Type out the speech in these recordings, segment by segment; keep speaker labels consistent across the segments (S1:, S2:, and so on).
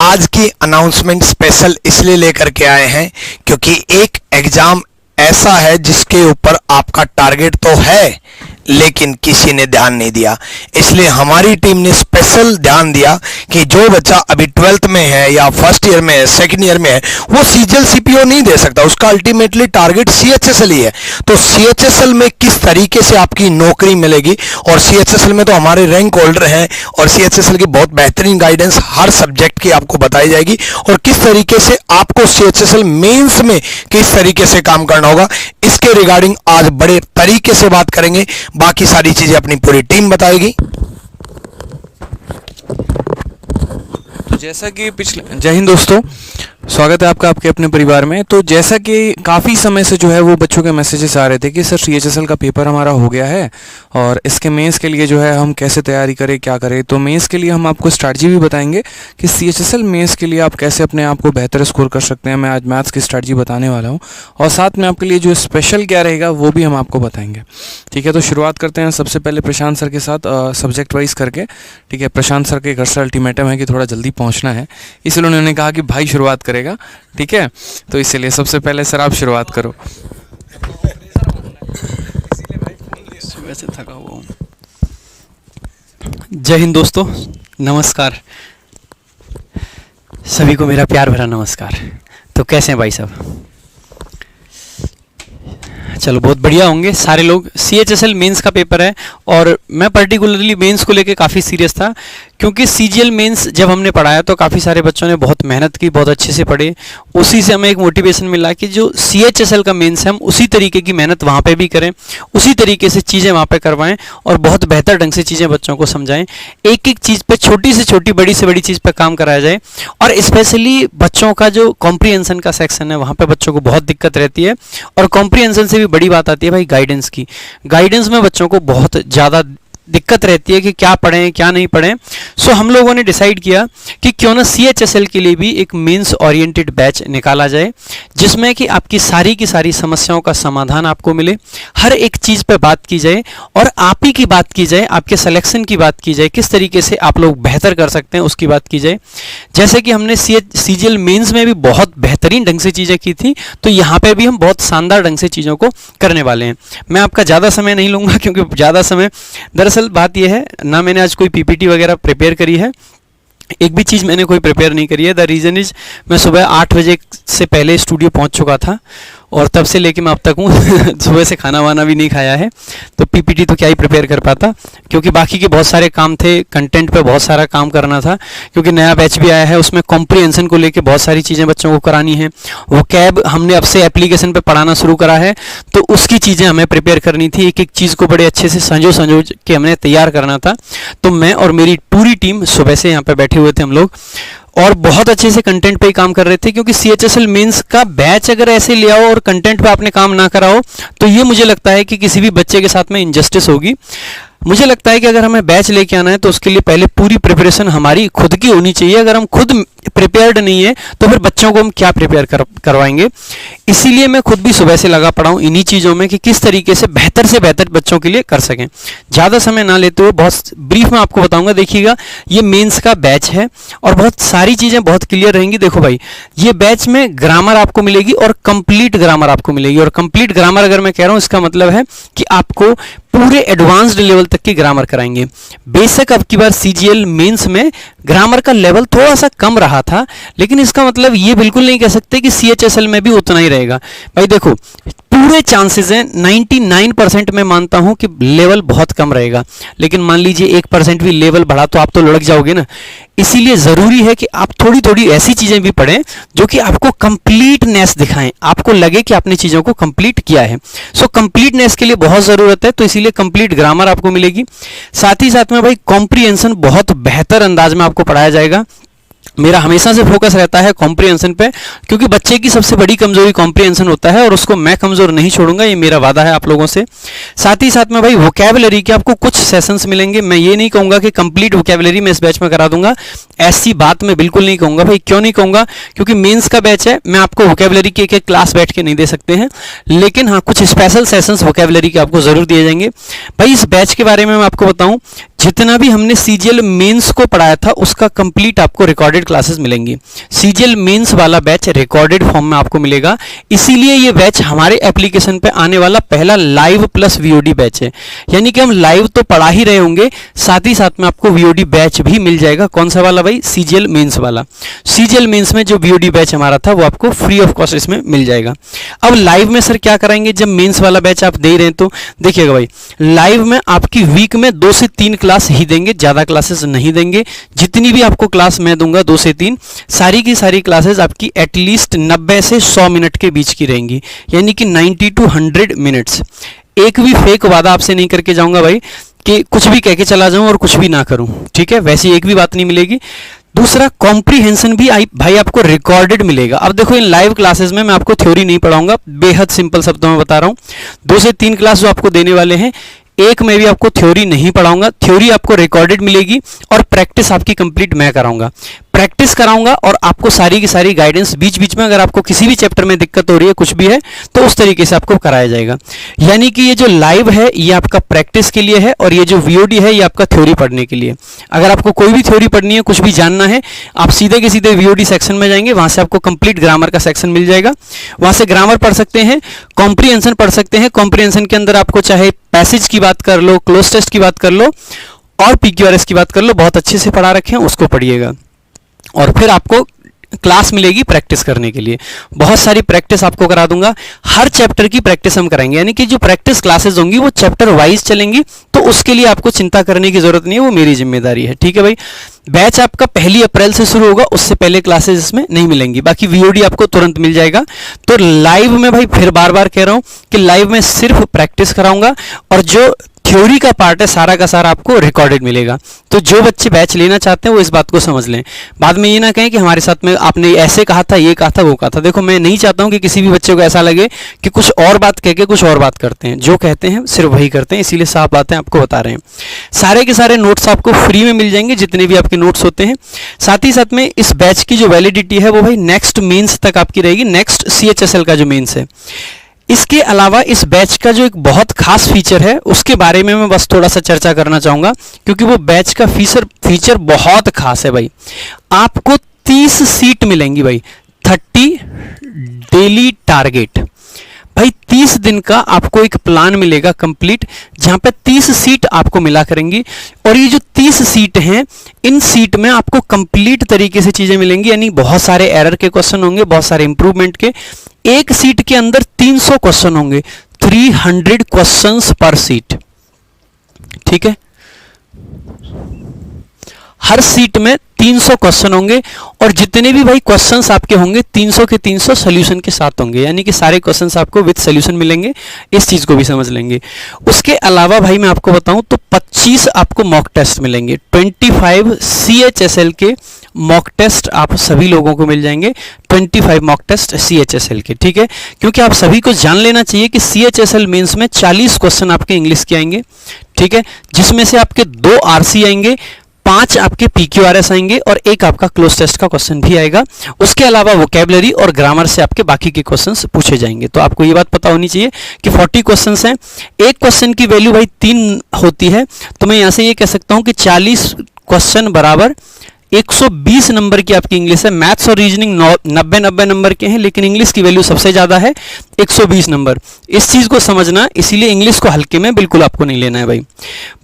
S1: आज की announcement special इसलिए लेकर के आए हैं क्योंकि एक एग्जाम ऐसा है जिसके ऊपर आपका टारगेट तो है लेकिन किसी ने ध्यान नहीं दिया। इसलिए हमारी टीम ने स्पेशल ध्यान दिया कि जो बच्चा अभी 12th में है या फर्स्ट ईयर में है, सेकंड ईयर में है, वो सीजीएल सीपीओ नहीं दे सकता, उसका अल्टीमेटली टारगेट सीएचएसएल ही है। तो सीएचएसएल में किस तरीके से आपकी नौकरी मिलेगी, और सीएचएसएल में तो हमारे रैंक होल्डर हैं और सीएचएसएल की बहुत बेहतरीन गाइडेंस हर सब्जेक्ट की आपको बताई जाएगी, और किस तरीके से आपको सीएचएसएल मेंस में किस तरीके से काम करना होगा, इसके रिगार्डिंग आज बड़े तरीके से बात करेंगे। बाकी सारी चीजें अपनी पूरी टीम बताएगी।
S2: तो जैसा कि जय हिंद दोस्तों, स्वागत है आपका आपके अपने परिवार में। तो जैसा कि काफ़ी समय से जो है वो बच्चों के मैसेजेस आ रहे थे कि सर सीएचएसएल का पेपर हमारा हो गया है और इसके मेंस के लिए जो है हम कैसे तैयारी करें, क्या करें। तो मेंस के लिए हम आपको स्ट्रैटेजी भी बताएंगे कि सीएचएसएल मेंस के लिए आप कैसे अपने आप को बेहतर स्कोर कर सकते हैं। मैं आज मैथ्स की स्ट्रैटेजी बताने वाला हूँ और साथ में आपके लिए जो स्पेशल क्या रहेगा वो भी हम आपको बताएंगे। ठीक है, तो शुरुआत करते हैं सबसे पहले प्रशांत सर के साथ सब्जेक्ट वाइज करके। ठीक है, प्रशांत सर के घर से अल्टीमेटम है कि थोड़ा जल्दी पहुँचना है, इसलिए उन्होंने कहा कि भाई शुरुआत करेगा। ठीक है, तो इसलिए सबसे पहले सर आप शुरुआत करो।
S3: सुबह से थका हुआ हूँ। जय हिंद दोस्तों, नमस्कार सभी को, मेरा प्यार भरा नमस्कार। तो कैसे हैं भाई साहब? चलो बहुत बढ़िया होंगे सारे लोग। सीएचएसएल मेंस का पेपर है और मैं पर्टिकुलरली मेंस को लेके काफ़ी सीरियस था, क्योंकि सीजीएल मेंस जब हमने पढ़ाया तो काफ़ी सारे बच्चों ने बहुत मेहनत की, बहुत अच्छे से पढ़े। उसी से हमें एक मोटिवेशन मिला कि जो सीएचएसएल का मेंस है हम उसी तरीके की मेहनत वहाँ पे भी करें, उसी तरीके से चीज़ें वहाँ पे करवाएं और बहुत बेहतर ढंग से चीज़ें बच्चों को समझाएं। एक एक चीज़ पे, छोटी से छोटी, बड़ी से बड़ी चीज़ पे काम कराया जाए। और स्पेशली बच्चों का जो कॉम्प्रीहेंशन का सेक्शन है वहाँ पर बच्चों को बहुत दिक्कत रहती है, और कॉम्प्रीहेंशन से भी बड़ी बात आती है भाई गाइडेंस की। गाइडेंस में बच्चों को बहुत ज़्यादा दिक्कत रहती है कि क्या पढ़ें क्या नहीं पढ़ें। सो हम लोगों ने डिसाइड किया कि क्यों ना सीएचएसएल के लिए भी एक मेंस ओरिएंटेड बैच निकाला जाए, जिसमें कि आपकी सारी की सारी समस्याओं का समाधान आपको मिले, हर एक चीज़ पे बात की जाए और आप ही की बात की जाए, आपके सिलेक्शन की बात की जाए, किस तरीके से आप लोग बेहतर कर सकते हैं उसकी बात की जाए। जैसे कि हमने सीजीएल मेंस में भी बहुत बेहतरीन ढंग से चीज़ें की थी, तो यहाँ पर भी हम बहुत शानदार ढंग से चीज़ों को करने वाले हैं। मैं आपका ज़्यादा समय नहीं लूँगा, क्योंकि ज़्यादा समय, दरअसल बात यह है ना, मैंने आज कोई पीपीटी वगैरह प्रिपेयर करी है, एक भी चीज़ मैंने कोई प्रिपेयर नहीं करी है। द रीज़न इज मैं सुबह 8 बजे से पहले स्टूडियो पहुंच चुका था और तब से लेके मैं अब तक हूँ सुबह से खाना वाना भी नहीं खाया है, तो पीपीटी तो क्या ही प्रिपेयर कर पाता, क्योंकि बाकी के बहुत सारे काम थे, कंटेंट पे बहुत सारा काम करना था, क्योंकि नया बैच भी आया है, उसमें कॉम्प्रीहेंशन को लेके बहुत सारी चीज़ें बच्चों को करानी है। वो कैब हमने अब से एप्लीकेशन पे पढ़ाना शुरू करा है, तो उसकी चीज़ें हमें प्रिपेयर करनी थी, एक एक चीज़ को बड़े अच्छे से संजो के हमने तैयार करना था। तो मैं और मेरी पूरी टीम सुबह से यहाँ पर बैठे हुए थे हम लोग, और बहुत अच्छे से कंटेंट पे ही काम कर रहे थे, क्योंकि सीएचएसएल मेंस का बैच अगर ऐसे ले आओ और कंटेंट पे आपने काम ना कराओ तो ये मुझे लगता है कि किसी भी बच्चे के साथ में इनजस्टिस होगी। मुझे लगता है कि अगर हमें बैच लेके आना है तो उसके लिए पहले पूरी प्रिपरेशन हमारी खुद की होनी चाहिए। अगर हम खुद प्रिपेयर्ड नहीं है तो फिर बच्चों को हम क्या प्रिपेयर करवाएंगे। इसीलिए मैं खुद भी सुबह से लगा पड़ा हूँ इन्हीं चीज़ों में कि किस तरीके से बेहतर बच्चों के लिए कर सकें। ज़्यादा समय ना लेते हुए बहुत ब्रीफ में आपको बताऊंगा। देखिएगा, ये मेंस का बैच है और बहुत सारी चीज़ें बहुत क्लियर रहेंगी। देखो भाई, ये बैच में ग्रामर आपको मिलेगी और कंप्लीट ग्रामर आपको मिलेगी। और कंप्लीट ग्रामर अगर मैं कह रहा हूँ, इसका मतलब है कि आपको पूरे एडवांस्ड लेवल तक की ग्रामर कराएंगे। बेशक अब की बार सीजीएल मेंस में ग्रामर का लेवल थोड़ा सा कम रहा था, लेकिन इसका मतलब ये बिल्कुल नहीं कह सकते कि सीएचएसएल में भी उतना ही रहेगा। भाई देखो, पूरे चांसेस हैं, 99% मैं मानता हूं कि लेवल बहुत कम रहेगा, लेकिन मान लीजिए 1% भी लेवल बढ़ा तो आप तो लुढ़क जाओगे ना। इसीलिए ज़रूरी है कि आप थोड़ी थोड़ी ऐसी चीज़ें भी पढ़ें जो कि आपको कंप्लीटनेस दिखाएं, आपको लगे कि आपने चीज़ों को कंप्लीट किया है। सो कंप्लीटनेस के लिए बहुत ज़रूरत है, तो इसीलिए कंप्लीट ग्रामर आपको मिलेगी। साथ ही साथ में भाई कॉम्प्रीहेंशन बहुत बेहतर अंदाज में आपको पढ़ाया जाएगा। मेरा हमेशा से फोकस रहता है कॉम्प्रीहेंशन पे, क्योंकि बच्चे की सबसे बड़ी कमजोरी कॉम्प्रीहेंशन होता है और उसको मैं कमजोर नहीं छोड़ूंगा, ये मेरा वादा है आप लोगों से। साथ ही साथ में भाई वोकैबुलरी के आपको कुछ सेशंस मिलेंगे। मैं ये नहीं कहूँगा कि कंप्लीट वोकैबुलरी मैं इस बैच में करा दूंगा, ऐसी बात मैं बिल्कुल नहीं कहूँगा। भाई क्यों नहीं कहूँगा? क्योंकि मेंस का बैच है, मैं आपको वोकैबुलरी की एक एक क्लास बैठ के नहीं दे सकते हैं, लेकिन हाँ कुछ स्पेशल सेशंस वोकैबुलरी के आपको ज़रूर दिए जाएंगे। भाई इस बैच के बारे में मैं आपको बताऊँ जितना भी हमने सीजीएल मेंस को पढ़ाया था उसका कंप्लीट आपको रिकॉर्डेड क्लासेस मिलेंगी। सीजीएल मेंस वाला बैच रिकॉर्डेड फॉर्म में आपको मिलेगा, इसीलिए ये बैच हमारे एप्लीकेशन पे आने वाला पहला लाइव प्लस वीओडी बैच है। यानी कि हम लाइव तो पढ़ा ही रहे होंगे, साथ ही साथ में आपको वीओडी बैच भी मिल जाएगा। कौन सा वाला भाई? सीजीएल मेंस वाला। सीजीएल मेंस में जो वीओडी बैच हमारा था वो आपको फ्री ऑफ कॉस्ट इसमें मिल जाएगा। अब लाइव में सर क्या कराएंगे जब मेंस वाला बैच आप दे रहे हैं? तो देखिएगा भाई, लाइव में आपकी वीक में 2 से 3 क्लास ही देंगे, ज्यादा क्लासेस नहीं देंगे। जितनी भी आपको क्लास मैं दूंगा 2 से 3, सारी की सारी क्लासेस आपकी एटलीस्ट 90 से 100 मिनट के बीच की रहेंगी, यानी कि 90 to 100 मिनट्स। एक भी फेक वादा आपसे नहीं करके जाऊंगा भाई कि कुछ भी कह के चला जाऊं और कुछ भी ना करूं, ठीक है? वैसी एक भी बात नहीं मिलेगी। दूसरा, कॉम्प्रीहेंशन भी भाई आपको रिकॉर्डेड मिलेगा। अब देखो, इन लाइव क्लासेस में मैं आपको थ्योरी नहीं पढ़ाऊंगा, बेहद सिंपल शब्दों में बता रहा हूं। 2 से 3 क्लास जो आपको देने वाले हैं, एक में भी आपको थ्योरी नहीं पढ़ाऊंगा, थ्योरी आपको रिकॉर्डेड मिलेगी और प्रैक्टिस आपकी कंप्लीट मैं कराऊंगा। प्रैक्टिस कराऊंगा और आपको सारी की सारी गाइडेंस बीच बीच में, अगर आपको किसी भी चैप्टर में दिक्कत हो रही है, कुछ भी है, तो उस तरीके से आपको कराया जाएगा। यानी कि ये जो लाइव है ये आपका प्रैक्टिस के लिए है और ये जो वीओडी है ये आपका थ्योरी पढ़ने के लिए। अगर आपको कोई भी थ्योरी पढ़नी है, कुछ भी जानना है, आप सीधे के सीधे वीओडी सेक्शन में जाएंगे, वहां से आपको कंप्लीट ग्रामर का सेक्शन मिल जाएगा। वहां से ग्रामर पढ़ सकते हैं, कॉम्प्रीहेंशन पढ़ सकते हैं। कॉम्प्रीहेंशन के अंदर आपको चाहे पैसेज की बात कर लो, क्लोज टेस्ट की बात कर लो और पीक्यूआरएस की बात कर लो, बहुत अच्छे से पढ़ा रखे हैं, उसको पढ़िएगा। और फिर आपको क्लास मिलेगी प्रैक्टिस करने के लिए, बहुत सारी प्रैक्टिस आपको करा दूंगा। हर चैप्टर की प्रैक्टिस हम कराएंगे, यानी कि जो प्रैक्टिस क्लासेस होंगी वो चैप्टर वाइज चलेंगी, तो उसके लिए आपको चिंता करने की जरूरत नहीं है, वो मेरी जिम्मेदारी है, ठीक है भाई? बैच आपका 1 अप्रैल से शुरू होगा, उससे पहले क्लासेस इसमें नहीं मिलेंगी, बाकी वीओडी आपको तुरंत मिल जाएगा। तो लाइव में भाई फिर बार बार कह रहा हूं कि लाइव में सिर्फ प्रैक्टिस कराऊंगा और जो थ्योरी का पार्ट है सारा का सारा आपको रिकॉर्डेड मिलेगा। तो जो बच्चे बैच लेना चाहते हैं वो इस बात को समझ लें, बाद में ये ना कहें कि हमारे साथ में आपने ऐसे कहा था, ये कहा था, वो कहा था। देखो, मैं नहीं चाहता हूं कि किसी भी बच्चे को ऐसा लगे कि कुछ और बात कह के कुछ और बात करते हैं। जो कहते हैं सिर्फ वही करते हैं, इसीलिए साफ बातें आपको बता रहे हैं। सारे के सारे नोट्स आपको फ्री में मिल जाएंगे, जितने भी आपके नोट्स होते हैं। साथ ही साथ में इस बैच की जो वैलिडिटी है वो भाई नेक्स्ट मेंस तक आपकी रहेगी, नेक्स्ट सीएचएसएल का जो मेंस है। इसके अलावा इस बैच का जो एक बहुत खास फीचर है उसके बारे में मैं बस थोड़ा सा चर्चा करना चाहूंगा, क्योंकि वो बैच का फीचर बहुत खास है भाई। आपको 30 सीट मिलेंगी भाई, 30 डेली टारगेट भाई। 30 दिन का आपको एक प्लान मिलेगा कंप्लीट, जहां पे 30 सीट आपको मिला करेंगी। और ये जो 30 सीट हैं, इन सीट में आपको कंप्लीट तरीके से चीजें मिलेंगी, यानी बहुत सारे एरर के क्वेश्चन होंगे, बहुत सारे इंप्रूवमेंट के। एक सीट के अंदर 300 क्वेश्चन होंगे, 300 क्वेश्चंस पर सीट, ठीक है? हर सीट में 300 क्वेश्चन होंगे और जितने भी भाई क्वेश्चंस आपके होंगे 300 के 300 सॉल्यूशन के साथ होंगे, यानी कि सारे क्वेश्चंस आपको विद सॉल्यूशन मिलेंगे। इस चीज को भी समझ लेंगे। उसके अलावा भाई मैं आपको बताऊं तो 25 आपको मॉक टेस्ट मिलेंगे, 25 सीएचएसएल के मॉक टेस्ट आप सभी लोगों को मिल जाएंगे, 25 मॉक टेस्ट सीएचएसएल के, ठीक है? क्योंकि आप सभी को जान लेना चाहिए कि सीएचएसएल मेंस में 40 क्वेश्चन आपके इंग्लिश के आएंगे, ठीक है? जिसमें से आपके 2 आरसी आएंगे, 5 आपके पीक्यूआरएस आएंगे और 1 आपका क्लोज टेस्ट का क्वेश्चन भी आएगा। उसके अलावा वोकैबुलरी और ग्रामर से आपके बाकी के क्वेश्चंस पूछे जाएंगे। तो आपको ये बात पता होनी चाहिए कि 40 क्वेश्चंस हैं, एक क्वेश्चन की वैल्यू भाई 3 होती है। तो मैं यहां से ये कह सकता हूं कि 40 क्वेश्चन बराबर 120 नंबर की आपकी इंग्लिश है। मैथ्स और रीजनिंग 90 नंबर के हैं, लेकिन इंग्लिश की वैल्यू सबसे ज्यादा है 120 नंबर। इस चीज को समझना, इसीलिए इंग्लिश को हल्के में बिल्कुल आपको नहीं लेना है भाई।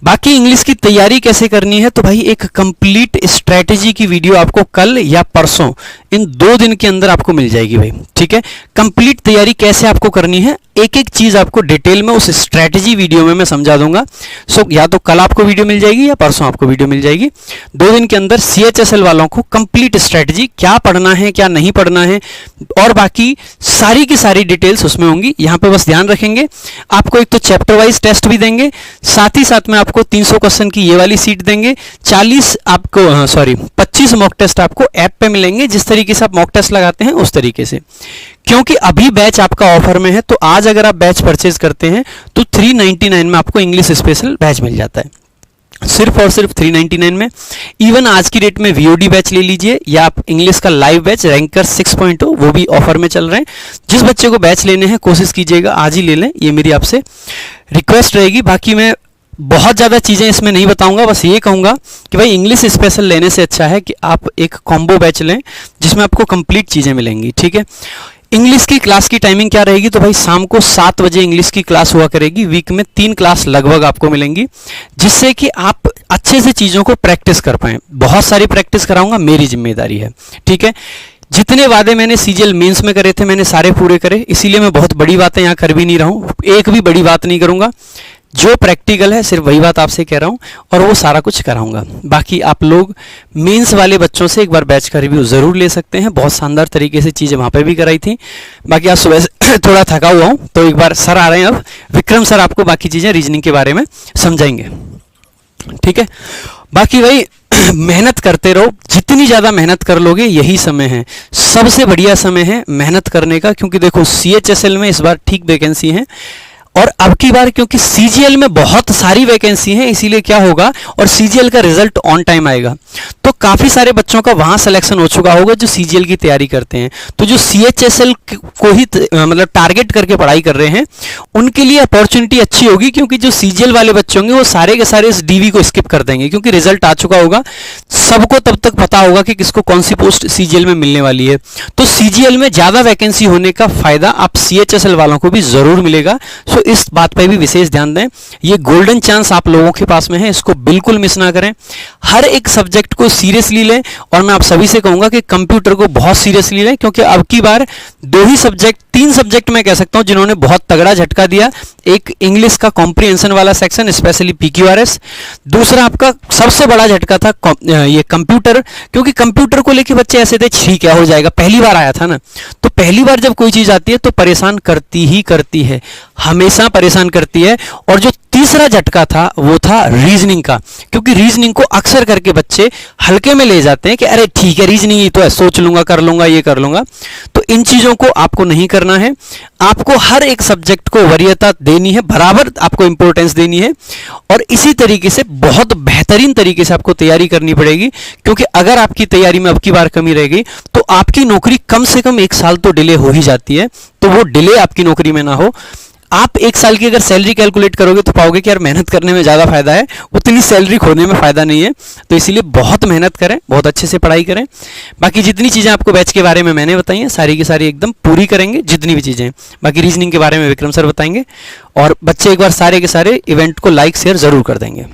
S3: बाकी इंग्लिश की तैयारी कैसे करनी है, तो भाई एक कंप्लीट स्ट्रेटेजी की वीडियो आपको कल या परसों, इन 2 दिन के अंदर आपको मिल जाएगी भाई, ठीक है? कंप्लीट तैयारी कैसे आपको करनी है, एक एक चीज आपको डिटेल में उस स्ट्रेटेजी वीडियो में मैं समझा दूंगा। सो या तो कल आपको वीडियो मिल जाएगी या परसों आपको वीडियो मिल जाएगी। 2 दिन के अंदर सीएचएसएल वालों को कंप्लीट स्ट्रेटेजी, क्या पढ़ना है क्या नहीं पढ़ना है और बाकी सारी की सारी डिटेल्स उसमें होंगी। यहां पे बस ध्यान रखेंगे, आपको एक तो चैप्टर वाइज टेस्ट भी देंगे, साथ ही साथ में आपको 300 क्वेश्चन की ये वाली सीट देंगे, 25 मॉक टेस्ट आपको ऐप पे मिलेंगे। जिस तरीके से आप मॉक टेस्ट लगाते हैं उस तरीके से, क्योंकि अभी बैच आपका ऑफर में है, तो आज अगर आप बैच परचेज करते हैं तो 399 में आपको इंग्लिश स्पेशल बैच मिल जाता है, सिर्फ और सिर्फ 399 में। इवन आज की डेट में वीओडी बैच ले लीजिए या आप इंग्लिश का लाइव बैच रैंकर 6.0 वो भी ऑफर में चल रहे हैं। जिस बच्चे को बैच लेने हैं कोशिश कीजिएगा आज ही ले लें, ये मेरी आपसे रिक्वेस्ट रहेगी। बाकी मैं बहुत ज़्यादा चीज़ें इसमें नहीं बताऊंगा, बस ये कहूँगा कि भाई इंग्लिश स्पेशल लेने से अच्छा है कि आप एक कॉम्बो बैच लें जिसमें आपको कंप्लीट चीज़ें मिलेंगी, ठीक है। इंग्लिश की क्लास की टाइमिंग क्या रहेगी, तो भाई शाम को 7 बजे इंग्लिश की क्लास हुआ करेगी। वीक में 3 क्लास लगभग आपको मिलेंगी, जिससे कि आप अच्छे से चीज़ों को प्रैक्टिस कर पाएँ। बहुत सारी प्रैक्टिस कराऊंगा, मेरी जिम्मेदारी है, ठीक है। जितने वादे मैंने सीजीएल मेंस में करे थे मैंने सारे पूरे करे, इसीलिए मैं बहुत बड़ी बातें यहाँ कर भी नहीं रहा हूँ, एक भी बड़ी बात नहीं करूँगा। जो प्रैक्टिकल है सिर्फ वही बात आपसे कह रहा हूँ और वो सारा कुछ कराऊंगा। बाकी आप लोग मेंस वाले बच्चों से एक बार बैच का रिव्यू ज़रूर ले सकते हैं, बहुत शानदार तरीके से चीज़ें वहाँ पे भी कराई थी। बाकी आज सुबह से थोड़ा थका हुआ हूँ, तो एक बार सर आ रहे हैं, अब विक्रम सर आपको बाकी चीज़ें रीजनिंग के बारे में समझाएंगे, ठीक है। बाकी भाई मेहनत करते रहो, जितनी ज़्यादा मेहनत कर लोगे यही समय है, सबसे बढ़िया समय है मेहनत करने का। क्योंकि देखो सीएचएसएल में इस बार ठीक वैकेंसी है, और अब की बार क्योंकि सीजीएल में बहुत सारी वैकेंसी हैं, इसीलिए क्या होगा, और सीजीएल का रिजल्ट ऑन टाइम आएगा, तो काफ़ी सारे बच्चों का वहाँ सिलेक्शन हो चुका होगा जो सीजीएल की तैयारी करते हैं। तो जो सीएचएसएल को ही मतलब टारगेट करके पढ़ाई कर रहे हैं, उनके लिए अपॉर्चुनिटी अच्छी होगी, क्योंकि जो सीजीएल वाले बच्चे होंगे वो सारे के सारे इस डीवी को स्किप कर देंगे, क्योंकि रिजल्ट आ चुका होगा, सबको तब तक पता होगा कि किसको कौन सी पोस्ट सीजीएल में मिलने वाली है। तो सीजीएल में ज़्यादा वैकेंसी होने का फ़ायदा आप सीएचएसएल वालों को भी ज़रूर मिलेगा। सो इस बात पर भी विशेष ध्यान दें, ये गोल्डन चांस आप लोगों के पास में है, इसको बिल्कुल मिस ना करें। हर एक सब्जेक्ट को सीरियसली लें, और मैं आप सभी से कहूंगा कि कंप्यूटर को बहुत सीरियसली लें, क्योंकि अब की बार 3 सब्जेक्ट मैं कह सकता हूं जिन्होंने बहुत तगड़ा झटका दिया। एक इंग्लिश का कॉम्प्रिहेंशन वाला सेक्शन, स्पेशली पीक्यूआरएस। दूसरा आपका सबसे बड़ा झटका था ये कंप्यूटर, क्योंकि कंप्यूटर को लेके बच्चे ऐसे थे ठीक है हो जाएगा, पहली बार आया था ना, तो पहली बार जब कोई चीज़ आती है तो परेशान करती ही करती है, हमेशा परेशान करती है। और जो तीसरा झटका था वो था रीजनिंग का, क्योंकि रीजनिंग को अक्सर करके बच्चे हल्के में ले जाते हैं कि अरे ठीक है रीजनिंग ही तो है, सोच लूंगा, कर लूंगा, ये कर लूंगा। तो इन चीज़ों को आपको नहीं करना है, आपको हर एक सब्जेक्ट को वरीयता देनी है, बराबर आपको इंपॉर्टेंस देनी है, और इसी तरीके से बहुत बेहतरीन तरीके से आपको तैयारी करनी पड़ेगी। क्योंकि अगर आपकी तैयारी में अब की बार कमी रह गई तो आपकी नौकरी कम से कम 1 साल तो डिले हो ही जाती है, तो वो डिले आपकी नौकरी में ना हो। आप 1 साल की अगर सैलरी कैलकुलेट करोगे तो पाओगे कि यार मेहनत करने में ज़्यादा फायदा है, उतनी सैलरी खोने में फ़ायदा नहीं है। तो इसीलिए बहुत मेहनत करें, बहुत अच्छे से पढ़ाई करें। बाकी जितनी चीज़ें आपको बैच के बारे में मैंने बताई हैं सारी की सारी एकदम पूरी करेंगे, जितनी भी चीज़ें। बाकी रीजनिंग के बारे में विक्रम सर बताएंगे, और बच्चे एक बार सारे के सारे इवेंट को लाइक शेयर ज़रूर कर देंगे।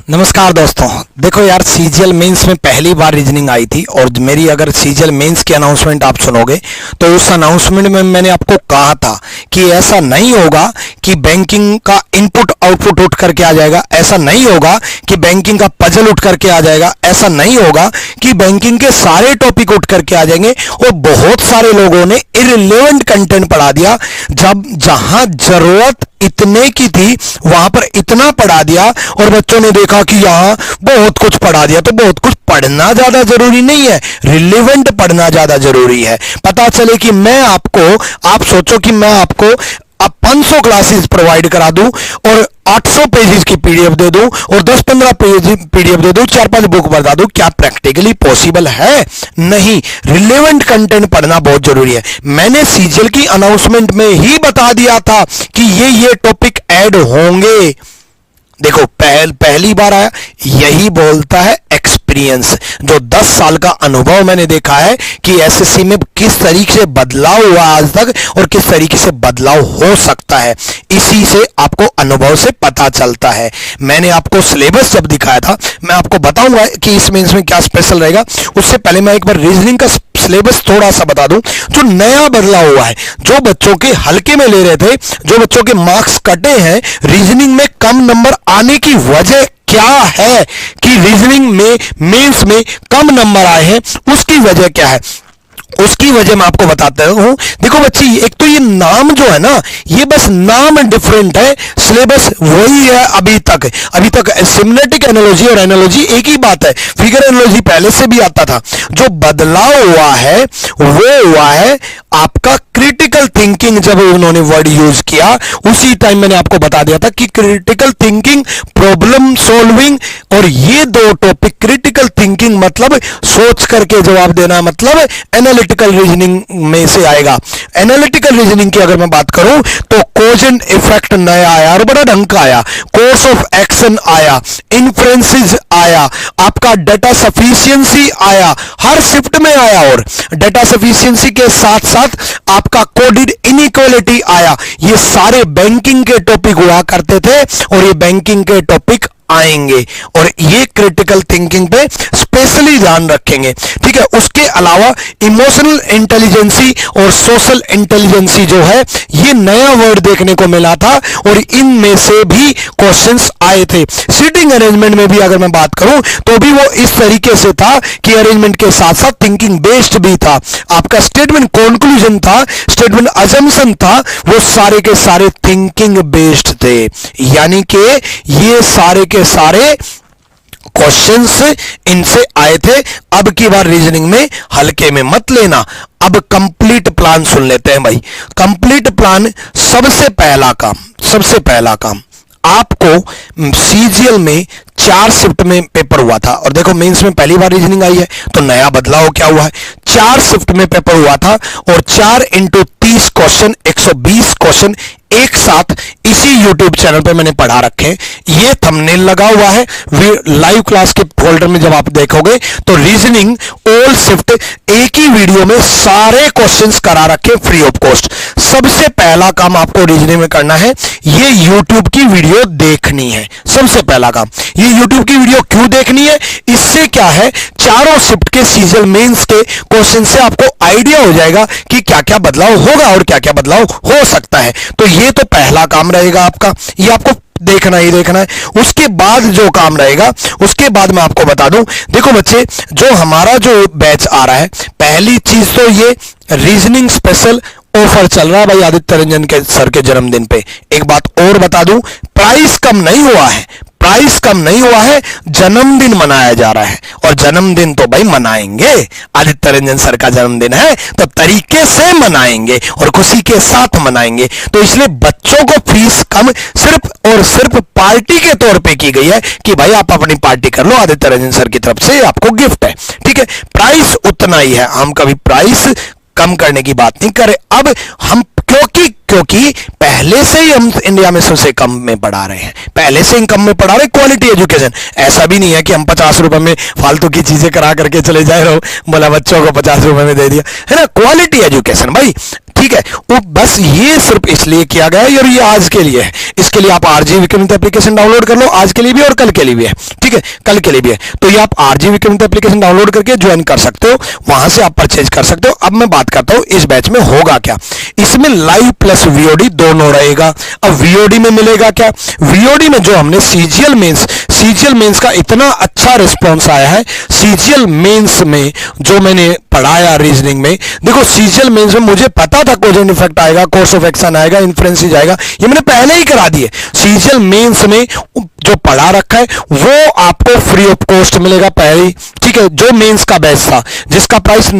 S1: नमस्कार दोस्तों, देखो यार सीजीएल मेंस में पहली बार रीजनिंग आई थी, और मेरी अगर सीजीएल मेंस की अनाउंसमेंट आप सुनोगे तो उस अनाउंसमेंट में मैंने आपको कहा था कि ऐसा नहीं होगा कि बैंकिंग का इनपुट आउटपुट उठ करके आ जाएगा, ऐसा नहीं होगा कि बैंकिंग का पजल उठ करके आ जाएगा, ऐसा नहीं होगा कि बैंकिंग के सारे टॉपिक उठ करके आ जाएंगे। और बहुत सारे लोगों ने इररिलेवेंट कंटेंट पढ़ा दिया, जब जहां जरूरत इतने की थी वहां पर इतना पढ़ा दिया, और बच्चों ने देखा कि यहां बहुत कुछ पढ़ा दिया। तो बहुत कुछ पढ़ना ज्यादा जरूरी नहीं है, रिलेवेंट पढ़ना ज्यादा जरूरी है। पता चले कि मैं आपको, आप सोचो कि मैं आपको अब 500 क्लासेस प्रोवाइड करा दूं और 800 पेजेस की पीडीएफ दे दूं और 10-15 पेज पीडीएफ दे दूं, 4-5 बुक बता दूं, क्या प्रैक्टिकली पॉसिबल है? नहीं। रिलेवेंट कंटेंट पढ़ना बहुत जरूरी है। मैंने सीजीएल की अनाउंसमेंट में ही बता दिया था कि ये टॉपिक ऐड होंगे। देखो पहली बार आया, यही बोलता है एक्सपीरियंस। जो 10 साल का अनुभव मैंने देखा है कि एसएससी में किस तरीके से बदलाव हुआ आज तक और किस तरीके से बदलाव हो सकता है, इसी से आपको अनुभव से पता चलता है। मैंने आपको सिलेबस जब दिखाया था, मैं आपको बताऊंगा कि इस मेंस में क्या स्पेशल रहेगा, उससे पहले मैं एक बार रीजनिंग का सिलेबस थोड़ा सा बता दूं। जो नया बदलाव हुआ है, जो बच्चों के हल्के में ले रहे थे, जो बच्चों के मार्क्स कटे हैं, रीजनिंग में कम नंबर आने की वजह क्या है कि रीजनिंग में मेंस में कम नंबर आए हैं, उसकी वजह क्या है, उसकी वजह मैं आपको बताता हूं। देखो बच्ची, एक तो ये नाम जो है ना, ये बस नाम डिफरेंट है, सिलेबस वही है अभी तक। सिमेंटिक एनालॉजी और एनालॉजी एक ही बात है, फिगर एनालॉजी पहले से भी आता था। जो बदलाव हुआ है वो हुआ है आपका क्रिटिकल थिंकिंग, जब उन्होंने वर्ड यूज किया उसी टाइम मैंने आपको बता दिया था कि क्रिटिकल थिंकिंग, प्रॉब्लम सॉल्विंग, और ये दो टॉपिक, क्रिटिकल थिंकिंग मतलब सोच करके जवाब देना, मतलब एनालिटिकल रीजनिंग में से आएगा। एनालिटिकल रीजनिंग की अगर मैं बात करूं तो कॉज एंड इफेक्ट नया आया और बड़ा ढंग का आया, कोर्स ऑफ एक्शन आया, इन्फ्रेंसेस आया, आपका डेटा सफिशिएंसी आया, हर शिफ्ट में आया, और डेटा सफिशिएंसी के साथ साथ आपका कोडेड इनइक्वालिटी आया। ये सारे बैंकिंग के टॉपिक हुआ करते थे और ये बैंकिंग के टॉपिक आएंगे, और ये क्रिटिकल थिंकिंग पे स्पेशली ध्यान रखेंगे, ठीक है। उसके अलावा इमोशनल इंटेलिजेंसी और सोशल इंटेलिजेंसी जो है, ये नया वर्ड देखने को मिला था और इनमें से भी क्वेश्चंस आए थे। सीटिंग अरेंजमेंट में भी अगर मैं बात करूं तो भी वो इस तरीके से था कि अरेंजमेंट के साथ साथ थिंकिंग बेस्ड भी था। आपका स्टेटमेंट कंक्लूजन था, स्टेटमेंट अजम्पशन था, वो सारे के सारे थिंकिंग बेस्ड थे। यानी कि ये सारे के सारे क्वेश्चंस इनसे आए थे। अब की बार रीजनिंग में हल्के में मत लेना। अब कंप्लीट प्लान सुन लेते हैं भाई। कंप्लीट प्लान, सबसे पहला काम आपको सीजीएल में 4 शिफ्ट में पेपर हुआ था, और देखो मेंस में पहली बार रीजनिंग आई है तो नया बदलाव क्या हुआ है। 4 शिफ्ट में पेपर हुआ था और 4 इंटू 30 क्वेश्चन, 120 क्वेश्चन एक साथ इसी YouTube चैनल पे मैंने पढ़ा रखे हैं। ये थंबनेल लगा हुआ है, लाइव क्लास के फोल्डर में जब आप देखोगे तो रीजनिंग ऑल शिफ्ट एक ही वीडियो में सारे क्वेश्चंस करा रखे फ्री ऑफ कॉस्ट। सबसे पहला काम आपको रीजनिंग में करना है, ये YouTube की वीडियो देखनी है। सबसे पहला काम, ये YouTube की वीडियो क्यों देखनी है, इससे क्या है, चारों शिफ्ट के सीजल मेंस के क्वेश्चन से आपको आइडिया हो जाएगा कि क्या क्या बदलाव होगा और क्या क्या बदलाव हो सकता है। तो ये तो पहला काम रहेगा आपका, ये आपको देखना ही देखना है। उसके बाद जो काम रहेगा, उसके बाद मैं आपको बता दूं, देखो बच्चे, जो हमारा जो बैच आ रहा है, पहली चीज तो ये रीजनिंग स्पेशल ऑफर चल रहा है भाई आदित्य रंजन के सर के जन्मदिन पे। एक बात और बता दूं, प्राइस कम नहीं हुआ है, प्राइस कम नहीं हुआ है, जन्मदिन मनाया जा रहा है, और जन्मदिन तो भाई मनाएंगे, आदित्य रंजन सर का जन्मदिन है तो तरीके से मनाएंगे और खुशी के साथ मनाएंगे। तो इसलिए बच्चों को फीस कम सिर्फ और सिर्फ पार्टी के तौर पे की गई है कि भाई आप अपनी पार्टी कर लो, आदित्य रंजन सर की तरफ से आपको गिफ्ट है, ठीक है। प्राइस उतना ही है, हम कभी प्राइस कम करने की बात नहीं करें। अब हम क्योंकि पहले से ही हम इंडिया में सबसे कम में पढ़ा रहे हैं, पहले से ही कम में पढ़ा रहे हैं, क्वालिटी एजुकेशन। ऐसा भी नहीं है कि हम 50 रुपए में फालतू की चीजें करा करके चले जाए रहो, बोला बच्चों को 50 रुपए में दे दिया, है ना। क्वालिटी एजुकेशन भाई, ठीक है। वो बस ये सिर्फ इसलिए किया गया है और ये आज के लिए है। इसके लिए आप आरजी विक्रमित एप्लीकेशन डाउनलोड कर लो, आज के लिए भी और कल के लिए भी है, ठीक है, कल के लिए भी है। तो ये आप आरजी विक्रमित एप्लीकेशन डाउनलोड करके ज्वाइन कर सकते हो, वहां से आप परचेज कर सकते हो। अब मैं बात करता हूं इस बैच में होगा क्या। इसमें लाइव प्लस वीओडी दोनों रहेगा। अब वीओडी में मिलेगा क्या, वीओडी में जो हमने सीजीएल मेंस का इतना अच्छा रिस्पॉन्स आया है, सीजीएल मेंस में जो मैंने पढ़ाया रीजनिंग में, देखो सीजीएल मेंस में मुझे पता था कॉज एंड इफेक्ट आएगा, कोर्स ऑफ एक्शन आएगा, इन्फ्रेंसेस आएगा, ये मैंने पहले ही करा दिए। सीजीएल मेंस में जो पढ़ा रखा है वो आपको फ्री ऑफ कॉस्ट मिलेगा पहले, ठीक है। जो मेंस का बैच था जिसका प्राइस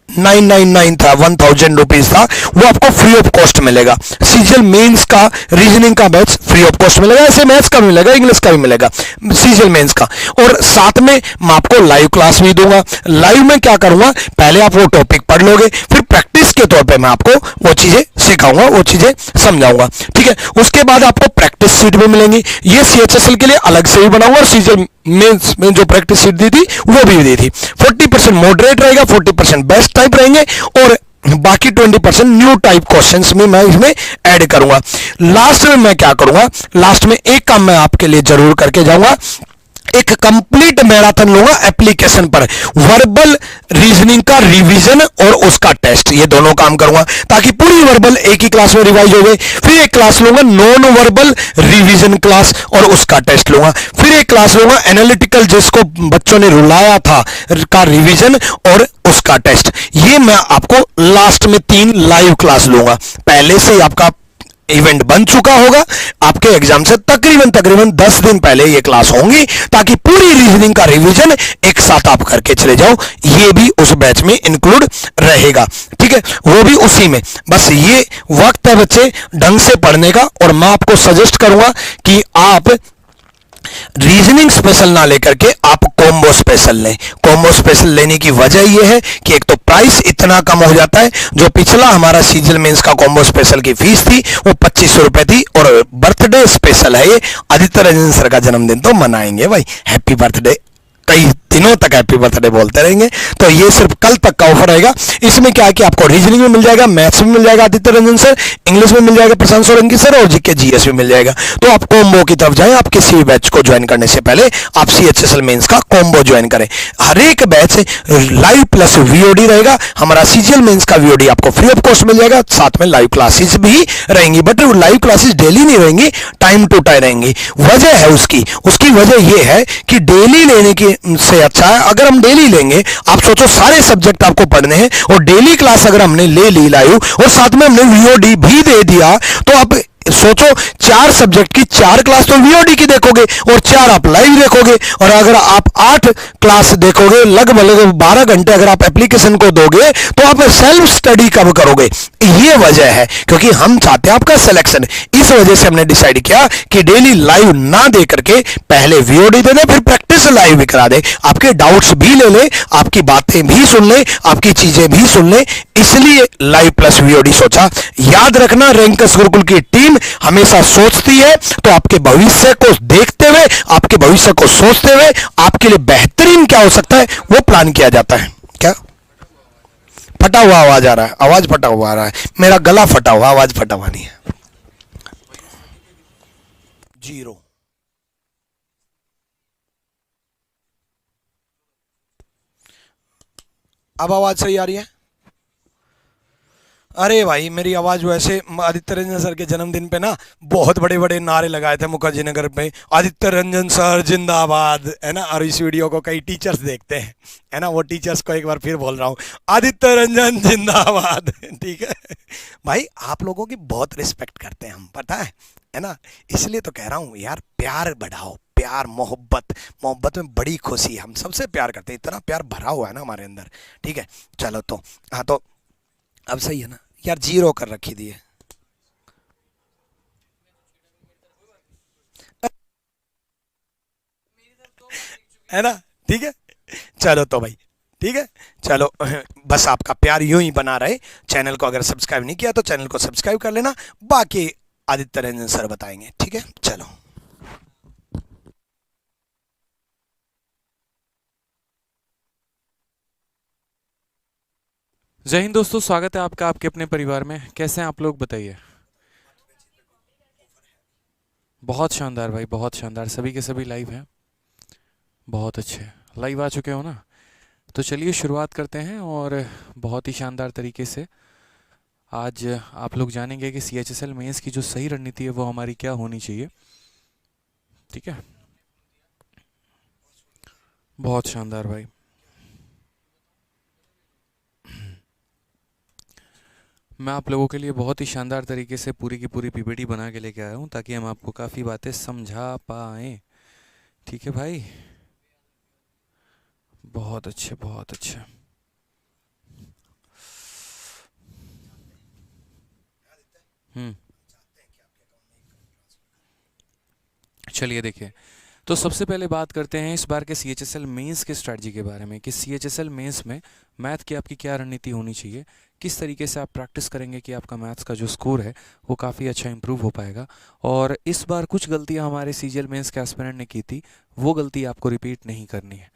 S1: 999 था, 1000 रुपीज था, वो आपको फ्री ऑफ कॉस्ट मिलेगा। सीजीएल मेंस का रीजनिंग का बैच फ्री ऑफ कॉस्ट मिलेगा, ऐसे मैथ्स का भी मिलेगा, इंग्लिश का भी मिलेगा, सीजीएल मेंस का। और साथ में मैं आपको लाइव क्लास भी दूंगा। लाइव में क्या करूंगा, पहले आप वो टॉपिक पढ़ लोगे, फिर प्रैक्टिस के तौर पे मैं आपको वो चीजें सिखाऊंगा, वो चीजें समझाऊंगा, ठीक है। उसके बाद आपको प्रैक्टिस सीट भी मिलेंगी, ये सीएचएसएल के लिए अलग से भी बनाऊंगा और सीजीएल मेंस में जो प्रैक्टिस सीट दी थी वो भी दी थी। 40% मॉडरेट रहेगा, 40% बेस्ट टाइप रहेंगे और बाकी 20% न्यू टाइप क्वेश्चंस में मैं इसमें ऐड करूंगा। लास्ट में मैं क्या करूंगा, लास्ट में एक काम मैं आपके लिए जरूर करके जाऊंगा, एक कंप्लीट मैराथन लूंगा एप्लीकेशन पर, वर्बल रीजनिंग का रिवीजन और उसका टेस्ट, ये दोनों काम करूंगा ताकि पूरी वर्बल एक ही क्लास में रिवाइज हो गई। फिर एक क्लास लूंगा नॉन वर्बल रिवीजन क्लास और उसका टेस्ट लूंगा। फिर एक क्लास लूंगा एनालिटिकल जिसको बच्चों ने रुलाया था का रिवीजन और उसका टेस्ट। ये मैं आपको लास्ट में 3 लाइव क्लास लूंगा। पहले से ही आपका इवेंट बन चुका होगा। आपके एग्जाम से तकरीबन 10 दिन पहले ये क्लास होंगी, ताकि पूरी रीजनिंग का रिवीजन एक साथ आप करके चले जाओ। ये भी उस बैच में इंक्लूड रहेगा, ठीक है, वो भी उसी में। बस ये वक्त है बच्चे ढंग से पढ़ने का, और मैं आपको सजेस्ट करूंगा कि आप रीजनिंग स्पेशल ना लेकर के आप कॉम्बो स्पेशल लें। कॉम्बो स्पेशल लेने की वजह यह है कि एक तो प्राइस इतना कम हो जाता है। जो पिछला हमारा सीजल मेंस का कॉम्बो स्पेशल की फीस थी वो 2500 रुपए थी, और बर्थडे स्पेशल है ये। आदित्य रंजन सर का जन्मदिन तो मनाएंगे भाई, हैप्पी बर्थडे, कई दिनों तक हैप्पी बर्थडे बोलते रहेंगे। तो ये सिर्फ कल तक का ऑफर रहेगा। इसमें क्या है कि आपको रीजनिंग में मिल जाएगा, मैथ्स में मिल जाएगा आदित्य रंजन सर, इंग्लिश में मिल जाएगा प्रशांत सोलंकी सर, और जीके जीएस में मिल जाएगा। तो आप कॉम्बो की तरफ जाएं। आप किसी भी बैच को ज्वाइन करने से पहले आप सीएचएसएल मेंस का कॉम्बो ज्वाइन करें। हर एक बैच लाइव प्लस वीओडी रहेगा। हमारा सीजीएल मेंस का वीओडी आपको फ्री ऑफ कॉस्ट मिल जाएगा, साथ में लाइव क्लासेस भी रहेंगी। बट लाइव क्लासेस डेली नहीं रहेंगी, टाइम टू टाइम रहेंगी। वजह है उसकी वजह यह है कि डेली लेने की से अच्छा है अगर हम डेली लेंगे। आप सोचो सारे सब्जेक्ट आपको पढ़ने हैं, और डेली क्लास अगर हमने ले ली लाइव और साथ में हमने वीओडी भी दे दिया, तो आप सोचो 4 सब्जेक्ट की 4 क्लास तो वीओडी की देखोगे और 4 आप लाइव देखोगे। और अगर आप 8 क्लास देखोगे, लगभग 12 घंटे अगर आप एप्लीकेशन को दोगे, तो आप सेल्फ स्टडी कब करोगे? ये वजह है, क्योंकि हम चाहते हैं आपका सिलेक्शन। इस वजह से हमने डिसाइड किया कि डेली लाइव ना दे करके पहले वीओडी दे दे, फिर प्रैक्टिस लाइव भी करा दे, आपके डाउट्स भी ले ले, आपकी बातें भी सुन ले, आपकी चीजें भी सुन ले। इसलिए लाइव प्लस वीओडी सोचा। याद रखना, रैंकर्स गुरुकुल की टीम हमेशा सोचती है, तो आपके भविष्य को देखते हुए, आपके भविष्य को सोचते हुए आपके लिए बेहतरीन क्या हो सकता है वो प्लान किया जाता है। क्या फटा हुआ आवाज आ रहा है? आवाज फटा हुआ आ रहा है, मेरा गला फटा हुआ, आवाज फटा हुआ नहीं है। 0 अब आवाज सही आ रही है? अरे भाई मेरी आवाज वैसे आदित्य रंजन सर के जन्मदिन पे ना बहुत बड़े बड़े नारे लगाए थे मुखर्जी नगर पे, आदित्य रंजन सर जिंदाबाद, है ना। और इस वीडियो को कई टीचर्स देखते हैं, है ना। वो टीचर्स को एक बार फिर बोल रहा हूँ, आदित्य रंजन जिंदाबाद, ठीक है भाई। आप लोगों की बहुत रिस्पेक्ट करते हैं हम, पता है ना। इसलिए तो कह रहा हूँ यार, प्यार बढ़ाओ, प्यार मोहब्बत में बड़ी खुशी है। हम सबसे प्यार करते हैं, इतना प्यार भरा हुआ है ना हमारे अंदर, ठीक है। चलो तो हाँ, तो अब सही है ना यार? 0 कर रखी थी है ना, ठीक है। चलो तो भाई ठीक है, चलो बस आपका प्यार यूं ही बना रहे। चैनल को अगर सब्सक्राइब नहीं किया तो चैनल को सब्सक्राइब कर लेना, बाकी आदित्य रंजन सर बताएंगे, ठीक है। चलो
S2: जय हिंद दोस्तों, स्वागत है आपका आपके अपने परिवार में। कैसे हैं आप लोग, बताइए। बहुत शानदार भाई, बहुत शानदार। सभी के सभी लाइव हैं, बहुत अच्छे लाइव आ चुके हो ना। तो चलिए शुरुआत करते हैं, और बहुत ही शानदार तरीके से आज आप लोग जानेंगे कि सीएचएसएल मेंस की जो सही रणनीति है वो हमारी क्या होनी चाहिए, ठीक है। बहुत शानदार भाई। मैं आप लोगों के लिए बहुत ही शानदार तरीके से पूरी की पूरी पीपीटी बना के लेके आया हूँ, ताकि हम आपको काफ़ी बातें समझा पाएँ, ठीक है भाई। बहुत अच्छे, बहुत अच्छे। चलिए देखिए, तो सबसे पहले बात करते हैं इस बार के सीएचएसएल मेंस के स्ट्रैटेजी के बारे में, कि सीएचएसएल मेंस में मैथ की आपकी क्या रणनीति होनी चाहिए, किस तरीके से आप प्रैक्टिस करेंगे कि आपका मैथ्स का जो स्कोर है वो काफ़ी अच्छा इंप्रूव हो पाएगा। और इस बार कुछ गलतियां हमारे सीजीएल मेंस के एस्पिरेंट ने की थी, वो गलती आपको रिपीट नहीं करनी है,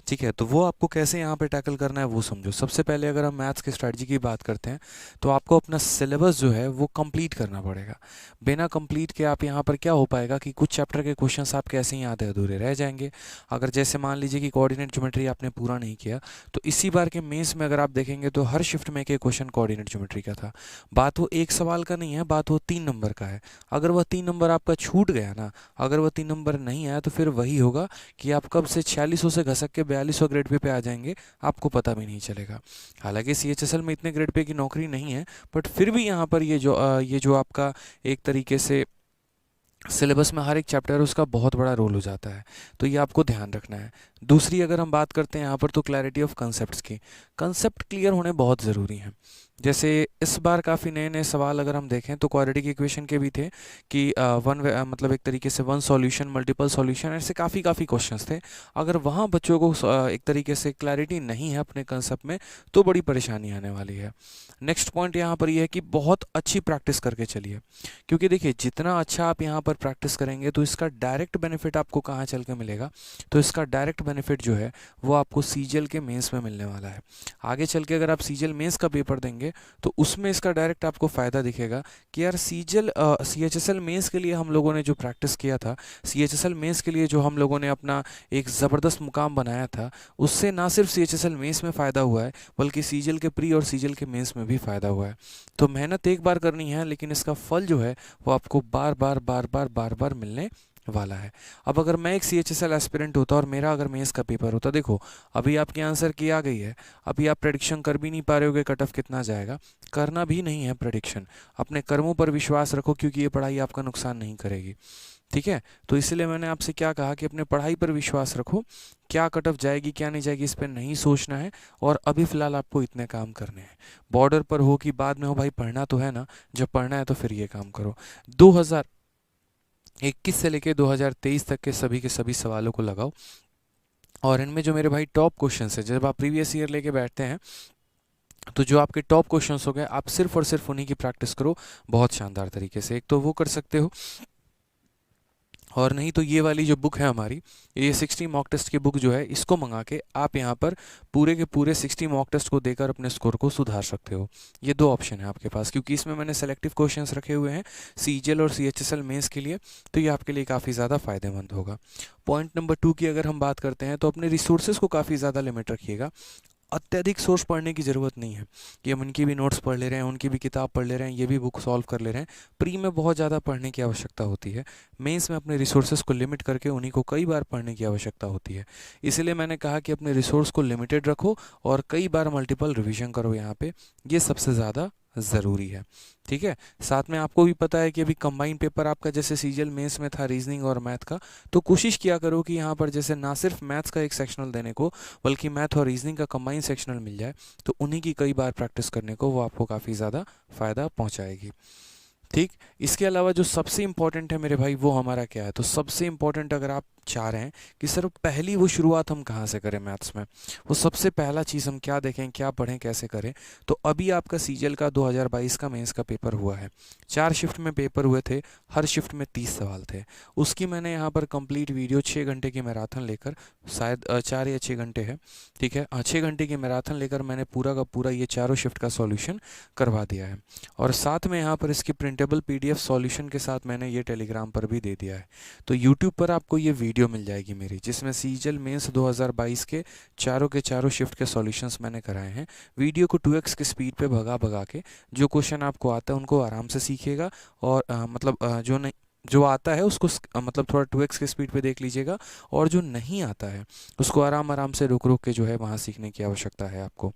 S2: ठीक है। तो वो आपको कैसे यहाँ पे टैकल करना है वो समझो। सबसे पहले अगर हम मैथ्स की स्ट्रैटेजी की बात करते हैं, तो आपको अपना सिलेबस जो है वो कंप्लीट करना पड़ेगा। बिना कंप्लीट के आप यहाँ पर क्या हो पाएगा कि कुछ चैप्टर के क्वेश्चंस आपके ऐसे ही आधे अधूरे रह जाएंगे। अगर जैसे मान लीजिए कि कोऑर्डिनेट ज्योमेट्री आपने पूरा नहीं किया, तो इसी बार के मेंस में अगर आप देखेंगे तो हर शिफ्ट में एक क्वेश्चन कोऑर्डिनेट ज्योमेट्री का था। बात वो एक सवाल का नहीं है, बात वो 3 नंबर का है। अगर वह 3 नंबर आपका छूट गया ना, अगर वह 3 नंबर नहीं आया, तो फिर वही होगा कि आप कब से 4600 से घसक के 4200 ग्रेड पे आ जाएंगे, आपको पता भी नहीं चलेगा। हालांकि CHSL में इतने ग्रेड पे की नौकरी नहीं है, बट फिर भी यहाँ पर ये जो आपका एक तरीके से सिलेबस में हर एक चैप्टर है उसका बहुत बड़ा रोल हो जाता है, तो ये आपको ध्यान रखना है। दूसरी अगर हम बात करते हैं यहाँ पर तो क्लैरिटी ऑफ कंसेप्ट्स की, कंसेप्ट क्लियर होने बहुत ज़रूरी हैं। जैसे इस बार काफ़ी नए नए सवाल अगर हम देखें तो क्वाड्रेटिक इक्वेशन के भी थे कि मतलब एक तरीके से वन सॉल्यूशन मल्टीपल सॉल्यूशन, ऐसे काफ़ी क्वेश्चंस थे। अगर वहाँ बच्चों को एक तरीके से क्लैरिटी नहीं है अपने कंसेप्ट में तो बड़ी परेशानी आने वाली है। नेक्स्ट पॉइंट यहाँ पर यह है कि बहुत अच्छी प्रैक्टिस करके चलिए, क्योंकि देखिए जितना अच्छा आप यहाँ पर प्रैक्टिस करेंगे तो इसका डायरेक्ट बेनिफिट आपको कहाँ चल के मिलेगा, तो इसका डायरेक्ट बेनिफिट जो है वो आपको सीजीएल के मेंस में मिलने वाला है। आगे चल के अगर आप सीजीएल मेंस का पेपर देंगे तो उसमें इसका डायरेक्ट आपको फ़ायदा दिखेगा कि यार CHSL मेंस के लिए हम लोगों ने जो प्रैक्टिस किया था, CHSL मेंस के लिए जो हम लोगों ने अपना एक ज़बरदस्त मुकाम बनाया था, उससे ना सिर्फ CHSL मेंस में फ़ायदा हुआ है बल्कि सीजीएल के प्री और सीजीएल के मेंस में भी फ़ायदा हुआ है। तो मेहनत एक बार करनी है, लेकिन इसका फल जो है वो आपको बार बार मिलने वाला है। अब अगर मैं एक CHSL एस्पिरेंट होता और मेरा अगर मेंस का पेपर होता, देखो अभी आपकी आंसर की आ गई है, अभी आप प्रेडिक्शन कर भी नहीं पा रहे होगे कट ऑफ कितना जाएगा, करना भी नहीं है प्रेडिक्शन, अपने कर्मों पर विश्वास रखो क्योंकि ये पढ़ाई आपका नुकसान नहीं करेगी, ठीक है। तो इसलिए मैंने आपसे क्या कहा कि अपने पढ़ाई पर विश्वास रखो, क्या कट ऑफ जाएगी क्या नहीं जाएगी इस पर नहीं सोचना है, और अभी फ़िलहाल आपको इतने काम करने हैं। बॉर्डर पर हो कि बाद में हो, भाई पढ़ना तो है ना, जब पढ़ना है तो फिर ये काम करो। 2021 से लेके 2023 तक के सभी सवालों को लगाओ, और इनमें जो मेरे भाई टॉप क्वेश्चंस है, जब आप प्रीवियस ईयर लेके बैठते हैं तो जो आपके टॉप क्वेश्चंस हो गए आप सिर्फ और सिर्फ उन्हीं की प्रैक्टिस करो बहुत शानदार तरीके से। एक तो वो कर सकते हो, और नहीं तो ये वाली जो बुक है हमारी, ये 60 मॉक टेस्ट की बुक जो है, इसको मंगा के आप यहाँ पर पूरे के पूरे 60 मॉक टेस्ट को देकर अपने स्कोर को सुधार सकते हो। ये दो ऑप्शन है आपके पास, क्योंकि इसमें मैंने सेलेक्टिव क्वेश्चंस रखे हुए हैं सीजीएल और CHSL मेंस के लिए, तो ये आपके लिए काफ़ी ज़्यादा फायदेमंद होगा। पॉइंट नंबर 2 की अगर हम बात करते हैं तो अपने रिसोर्सेज को काफ़ी ज़्यादा लिमिट रखिएगा। अत्यधिक सोर्स पढ़ने की ज़रूरत नहीं है कि हम उनकी भी नोट्स पढ़ ले रहे हैं, उनकी भी किताब पढ़ ले रहे हैं, ये भी बुक सॉल्व कर ले रहे हैं। प्री में बहुत ज़्यादा पढ़ने की आवश्यकता होती है, मेंस में अपने रिसोर्सेज को लिमिट करके उन्हीं को कई बार पढ़ने की आवश्यकता होती है। इसलिए मैंने कहा कि अपने रिसोर्स को लिमिटेड रखो और कई बार मल्टीपल रिविजन करो यहाँ पे, ये सबसे ज़्यादा ज़रूरी है, ठीक है। साथ में आपको भी पता है कि अभी कंबाइन पेपर आपका जैसे सीजीएल मेंस में था रीजनिंग और मैथ का, तो कोशिश किया करो कि यहाँ पर जैसे ना सिर्फ मैथ्स का एक सेक्शनल देने को बल्कि मैथ और रीजनिंग का कंबाइन सेक्शनल मिल जाए, तो उन्हीं की कई बार प्रैक्टिस करने को वो आपको काफ़ी ज़्यादा फ़ायदा पहुँचाएगी, ठीक। इसके अलावा जो सबसे इंपॉर्टेंट है मेरे भाई वो हमारा क्या है, तो सबसे इंपॉर्टेंट अगर आप चाह रहे हैं कि सर पहली वो शुरुआत हम कहाँ से करें मैथ्स में, वो सबसे पहला चीज़ हम क्या देखें, क्या पढ़ें, कैसे करें, तो अभी आपका सीजीएल का 2022 का मेंस का पेपर हुआ है। 4 शिफ्ट में पेपर हुए थे, हर शिफ्ट में 30 सवाल थे। उसकी मैंने यहाँ पर कंप्लीट वीडियो 6 घंटे की मैराथन लेकर, शायद 4 या 6 घंटे है, ठीक है, 6 घंटे की मैराथन लेकर मैंने पूरा का पूरा ये चारों शिफ्ट का सॉल्यूशन करवा दिया है। और साथ में यहाँ पर इसकी प्रिंटेबल PDF सॉल्यूशन के साथ मैंने ये टेलीग्राम पर भी दे दिया है। तो यूट्यूब पर आपको ये वीडियो मिल जाएगी मेरी, जिसमें सीजीएल मेंस 2022 के चारों शिफ्ट के सॉल्यूशंस मैंने कराए हैं। वीडियो को 2x की स्पीड पे भगा के जो क्वेश्चन आपको आता है उनको आराम से सीखिएगा, और जो आता है उसको मतलब थोड़ा 2x की स्पीड पे देख लीजिएगा, और जो नहीं आता है उसको आराम से रुक के जो है वहाँ सीखने की आवश्यकता है आपको।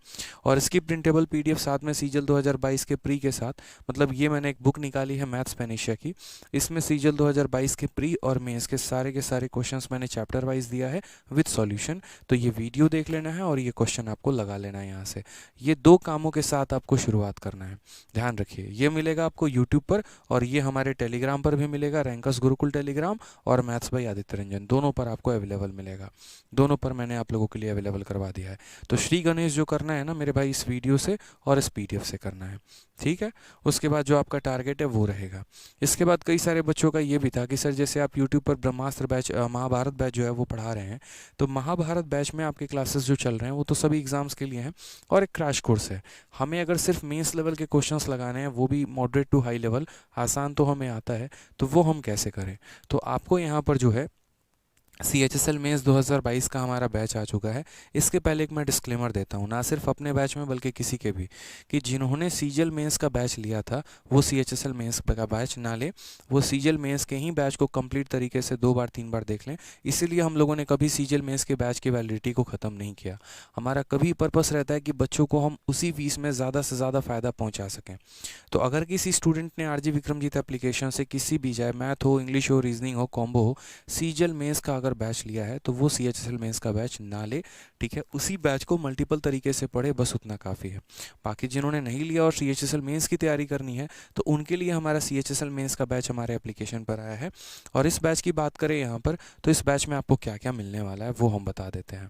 S2: और इसकी प्रिंटेबल PDF साथ में सीजीएल 2022 के प्री के साथ, मतलब ये मैंने एक बुक निकाली है मैथ्स पेनिशिया की, इसमें सीजीएल 2022 के प्री और मेंस के सारे क्वेश्चंस मैंने चैप्टर वाइज दिया है विद सॉल्यूशन। तो ये वीडियो देख लेना है और ये क्वेश्चन आपको लगा लेना है यहाँ से। ये 2 कामों के साथ आपको शुरुआत करना है, ध्यान रखिए। ये मिलेगा आपको यूट्यूब पर, और ये हमारे टेलीग्राम पर भी मिलेगा, रैंकर्स गुरुकुल टेलीग्राम और मैथ्स बाय आदित्य रंजन, दोनों पर आपको अवेलेबल मिलेगा। दोनों पर मैंने आप लोगों के लिए अवेलेबल करवा दिया है। तो श्री गणेश जो करना है ना मेरे भाई, इस वीडियो से और इस PDF से करना है, ठीक है। उसके बाद जो आपका टारगेट है वो रहेगा। इसके बाद कई सारे बच्चों का ये भी था कि सर जैसे आप यूट्यूब पर ब्रह्मास्त्र बैच, महाभारत बैच जो है वो पढ़ा रहे हैं, तो महाभारत बैच में आपके क्लासेस जो चल रहे हैं वो तो सभी एग्जाम्स के लिए हैं और एक क्रैश कोर्स है। हमें अगर सिर्फ मेंस लेवल के क्वेश्चंस लगाने हैं, वो भी मॉडरेट टू हाई लेवल, आसान तो हमें आता है, तो वो हम कैसे करें। तो आपको यहाँ पर जो है CHSL मेंस 2022 का हमारा बैच आ चुका है। इसके पहले एक मैं डिस्क्लेमर देता हूँ, ना सिर्फ अपने बैच में बल्कि किसी के भी, कि जिन्होंने CGL मेंस का बैच लिया था वो CHSL मेंस का बैच ना ले, वो CGL मेंस के ही बैच को कंप्लीट तरीके से 2 बार 3 बार देख लें। इसीलिए हम लोगों ने कभी CGL मेंस के बैच की वैलिडिटी को ख़त्म नहीं किया। हमारा कभी पर्पस रहता है कि बच्चों को हम उसी फीस में ज़्यादा से ज़्यादा फ़ायदा पहुँचा सकें। तो अगर किसी स्टूडेंट ने RG विक्रमजीत एप्लीकेशन से किसी भी, चाहे मैथ हो, इंग्लिश हो, रीजनिंग हो, कॉम्बो हो, CGL मेंस का अगर बैच लिया है तो वो CHSL मेंस का बैच ना ले, ठीक है। उसी बैच को मल्टीपल तरीके से पढ़े, बस उतना काफ़ी है। बाकी जिन्होंने नहीं लिया और CHSL मेंस की तैयारी करनी है तो उनके लिए हमारा CHSL मेंस का बैच हमारे एप्लीकेशन पर आया है। और इस बैच की बात करें यहाँ पर, तो इस बैच में आपको क्या क्या मिलने वाला है वो हम बता देते हैं,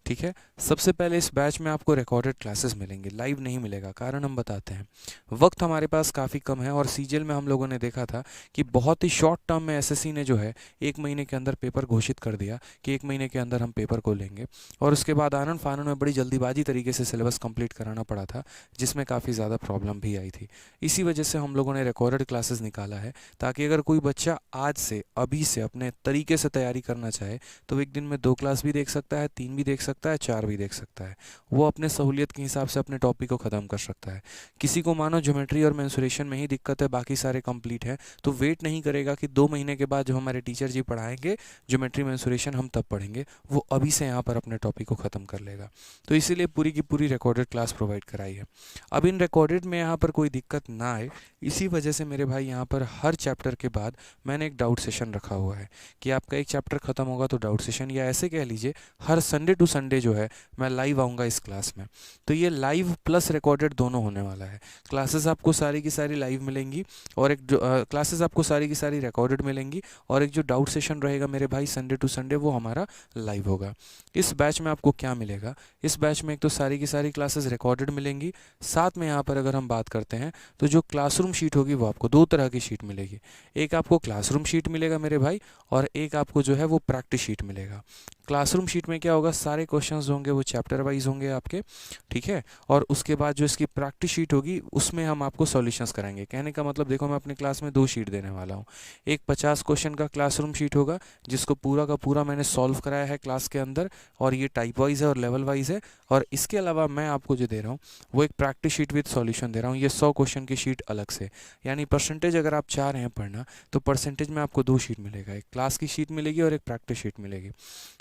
S2: ठीक है। सबसे पहले इस बैच में आपको रिकॉर्डेड क्लासेस मिलेंगे, लाइव नहीं मिलेगा। कारण हम बताते हैं, वक्त हमारे पास काफ़ी कम है और CGL में हम लोगों ने देखा था कि बहुत ही शॉर्ट टर्म में SSC ने जो है 1 महीने के अंदर पेपर घोषित कर दिया कि 1 महीने के अंदर हम पेपर को लेंगे, और उसके बाद आनन फानन में बड़ी जल्दीबाजी तरीके से सिलेबस कंप्लीट कराना पड़ा था, जिसमें काफ़ी ज़्यादा प्रॉब्लम भी आई थी। इसी वजह से हम लोगों ने रिकॉर्डेड क्लासेस निकाला है, ताकि अगर कोई बच्चा आज से, अभी से अपने तरीके से तैयारी करना चाहे तो एक दिन में 2 क्लास भी देख सकता है, 3 भी देख सकता है, 4 भी देख सकता है। वो अपने सहूलियत के हिसाब से अपने टॉपिक को ख़त्म कर सकता है। किसी को मानो ज्योमेट्री और मेंसुरेशन में ही दिक्कत है, बाकी सारे कंप्लीट है, तो वेट नहीं करेगा कि 2 महीने के बाद जो हमारे टीचर जी पढ़ाएंगे ज्योमेट्री मेंसुरेशन हम तब पढ़ेंगे, वो अभी से यहाँ पर अपने टॉपिक को ख़त्म कर लेगा। तो इसीलिए पूरी की पूरी रिकॉर्डेड क्लास प्रोवाइड कराई है। अब इन रिकॉर्डेड में यहाँ पर कोई दिक्कत ना आए, इसी वजह से मेरे भाई यहाँ पर हर चैप्टर के बाद मैंने एक डाउट सेशन रखा हुआ है कि आपका एक चैप्टर ख़त्म होगा तो डाउट सेशन, या ऐसे कह लीजिए हर संडे टू संडे जो है मैं लाइव आऊँगा इस क्लास में। तो ये लाइव प्लस रिकॉर्डेड दोनों होने वाला है। क्लासेस आपको सारी की सारी लाइव मिलेंगी, और एक जो क्लासेस आपको सारी की सारी रिकॉर्डेड मिलेंगी, और एक जो डाउट सेशन रहेगा मेरे भाई संडे टू संडे वो हमारा लाइव होगा। इस बैच में आपको क्या मिलेगा, इस बैच में एक तो सारी की सारी क्लासेस रिकॉर्डेड मिलेंगी, साथ में यहाँ पर अगर हम बात करते हैं तो जो क्लासरूम शीट होगी वो आपको 2 तरह की शीट मिलेगी। एक आपको क्लासरूम शीट मिलेगा मेरे भाई, और एक आपको जो है वो प्रैक्टिस शीट मिलेगा। क्लासरूम शीट में क्या होगा, सारे क्वेश्चंस होंगे वो चैप्टर वाइज होंगे आपके, ठीक है। और उसके बाद जो इसकी प्रैक्टिस शीट होगी उसमें हम आपको सॉल्यूशंस कराएंगे। कहने का मतलब देखो, मैं अपनी क्लास में 2 शीट देने वाला हूँ। एक 50 क्वेश्चन का क्लासरूम शीट होगा जिसको पूरा का पूरा मैंने सॉल्व कराया है क्लास के अंदर, और ये टाइप वाइज है और लेवल वाइज है। और इसके अलावा मैं आपको जो दे रहा हूँ वो एक प्रैक्टिस शीट विद सॉल्यूशन दे रहा हूँ, ये 100 क्वेश्चन की शीट अलग से। यानी परसेंटेज अगर आप चाह रहे हैं पढ़ना तो परसेंटेज में आपको 2 शीट मिलेगा, एक क्लास की शीट मिलेगी और एक प्रैक्टिस शीट मिलेगी।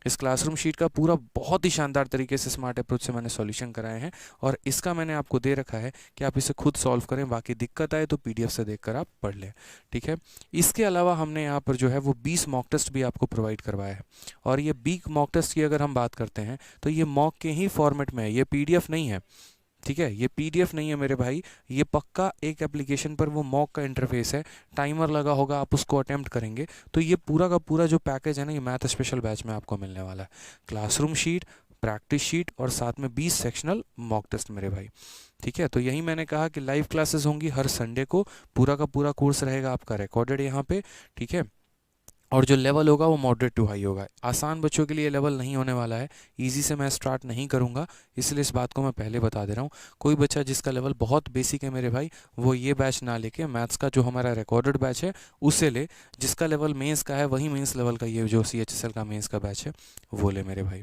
S2: इस क्लासरूम शीट का पूरा बहुत ही शानदार तरीके से स्मार्ट अप्रोच से मैंने सॉल्यूशन कराए हैं, और इसका मैंने आपको दे रखा है कि आप इसे खुद सॉल्व करें, बाकी दिक्कत आए तो PDF से देखकर आप पढ़ लें, ठीक है। इसके अलावा हमने यहाँ पर जो है वो 20 मॉक टेस्ट भी आपको प्रोवाइड करवाया है, और ये 20 मॉक टेस्ट की अगर हम बात करते हैं तो ये मॉक के ही फॉर्मेट में है, ये PDF नहीं है, ठीक है। ये PDF नहीं है मेरे भाई, ये पक्का एक एप्लीकेशन पर वो मॉक का इंटरफेस है, टाइमर लगा होगा, आप उसको अटेम्प्ट करेंगे तो ये पूरा का पूरा जो पैकेज है ना, ये मैथ स्पेशल बैच में आपको मिलने वाला है। क्लासरूम शीट, प्रैक्टिस शीट और साथ में 20 सेक्शनल मॉक टेस्ट मेरे भाई, ठीक है। तो यही मैंने कहा कि लाइव क्लासेस होंगी हर संडे को, पूरा का पूरा कोर्स रहेगा आपका रिकॉर्डेड यहाँ पे, ठीक है। और जो लेवल होगा वो मॉडरेट टू हाई होगा। आसान बच्चों के लिए लेवल नहीं होने वाला है, इजी से मैं स्टार्ट नहीं करूंगा, इसलिए इस बात को मैं पहले बता दे रहा हूँ। कोई बच्चा जिसका लेवल बहुत बेसिक है मेरे भाई, वो ये बैच ना लेके मैथ्स का जो हमारा रिकॉर्डेड बैच है उसे ले। जिसका लेवल मेंस का है वही मेंस लेवल का ये जो CHSL का मेंस का बैच है वो ले मेरे भाई,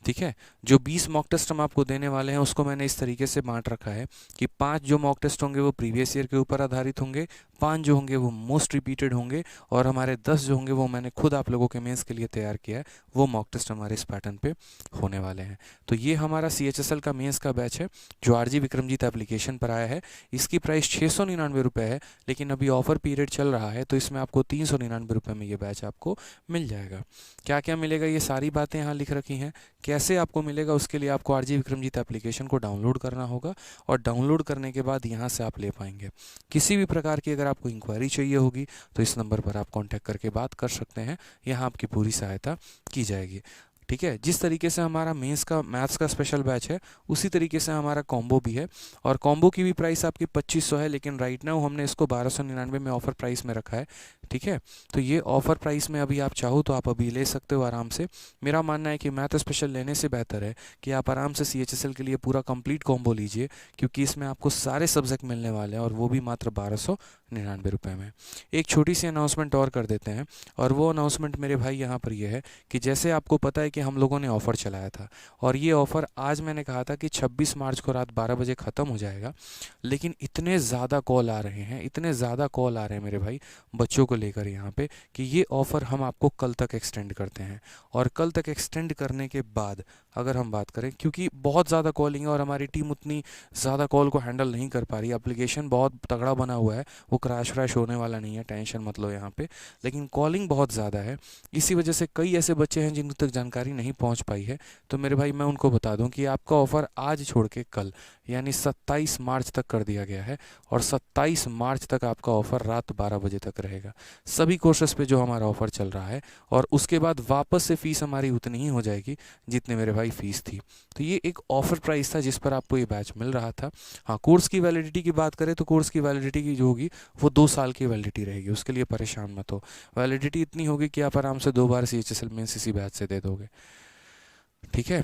S2: ठीक है। जो 20 मॉक टेस्ट हम आपको देने वाले हैं उसको मैंने इस तरीके से बांट रखा है कि 5 जो मॉक टेस्ट होंगे वो प्रीवियस ईयर के ऊपर आधारित होंगे, 5 जो होंगे वो मोस्ट रिपीटेड होंगे, और हमारे 10 जो होंगे वो मैंने खुद आप लोगों के मेंस के लिए तैयार किया है, वो मॉक टेस्ट हमारे इस पैटर्न पे होने वाले हैं। तो ये हमारा CHSL का मेंस का बैच है जो RG विक्रमजीत एप्लीकेशन पर आया है। इसकी प्राइस 699 रुपये है, लेकिन अभी ऑफर पीरियड चल रहा है तो इसमें आपको 399 रुपये में ये बैच आपको मिल जाएगा। क्या क्या मिलेगा ये सारी बातें यहाँ लिख रखी हैं, कैसे आपको मिलेगा उसके लिए आपको RG विक्रमजीत एप्लीकेशन को डाउनलोड करना होगा, और डाउनलोड करने के बाद यहाँ से आप ले पाएंगे। किसी भी प्रकार की अगर आपको इंक्वायरी चाहिए होगी तो इस नंबर पर आप कांटेक्ट करके बात कर सकते हैं, यहाँ आपकी पूरी सहायता की जाएगी, ठीक है। जिस तरीके से हमारा मेंस का मैथ्स का स्पेशल बैच है उसी तरीके से हमारा कॉम्बो भी है, और कॉम्बो की भी प्राइस आपकी 2500 है, लेकिन राइट नाउ हमने इसको 1299 में ऑफर प्राइस में रखा है, ठीक है। तो ये ऑफर प्राइस में अभी आप चाहो तो आप अभी ले सकते हो आराम से। मेरा मानना है कि मैथ स्पेशल लेने से बेहतर है कि आप आराम से CHSL के लिए पूरा कंप्लीट कॉम्बो लीजिए, क्योंकि इसमें आपको सारे सब्जेक्ट मिलने वाले हैं और वो भी मात्र 1200 ₹99 में। एक छोटी सी अनाउंसमेंट और कर देते हैं, और वो अनाउंसमेंट मेरे भाई यहाँ पर ये है कि जैसे आपको पता है कि हम लोगों ने ऑफ़र चलाया था, और ये ऑफ़र आज मैंने कहा था कि 26 मार्च को रात 12 बजे ख़त्म हो जाएगा, लेकिन इतने ज़्यादा कॉल आ रहे हैं, इतने ज़्यादा कॉल आ रहे हैं मेरे भाई बच्चों को लेकर यहाँ पे, कि ये ऑफ़र हम आपको कल तक एक्सटेंड करते हैं। और कल तक एक्सटेंड करने के बाद अगर हम बात करें, क्योंकि बहुत ज़्यादा कॉलिंग है और हमारी टीम उतनी ज़्यादा कॉल को हैंडल नहीं कर पा रही, एप्लीकेशन बहुत तगड़ा बना हुआ है, वो क्रैश व्रैश होने वाला नहीं है, टेंशन मत लो यहाँ पे, लेकिन कॉलिंग बहुत ज़्यादा है, इसी वजह से कई ऐसे बच्चे हैं जिन तक जानकारी नहीं पहुँच पाई है। तो मेरे भाई मैं उनको बता दूं कि आपका ऑफ़र आज छोड़ के कल यानी 27 मार्च तक कर दिया गया है, और 27 मार्च तक आपका ऑफ़र रात 12 बजे तक रहेगा सभी कोर्सेज़ पे जो हमारा ऑफ़र चल रहा है, और उसके बाद वापस से फ़ीस हमारी उतनी ही हो जाएगी जितने मेरे भाई फ़ीस थी। तो ये एक ऑफ़र प्राइस था जिस पर आपको ये बैच मिल रहा था। हाँ, कोर्स की वैलिडिटी की बात करें तो कोर्स की वैलिडिटी की जो होगी वो 2 साल की वैलिडिटी रहेगी, उसके लिए परेशान मत हो। वैलिडिटी इतनी होगी कि आप आराम से 2 बार CHSL मेंस इसी बैच से दे दोगे, ठीक है।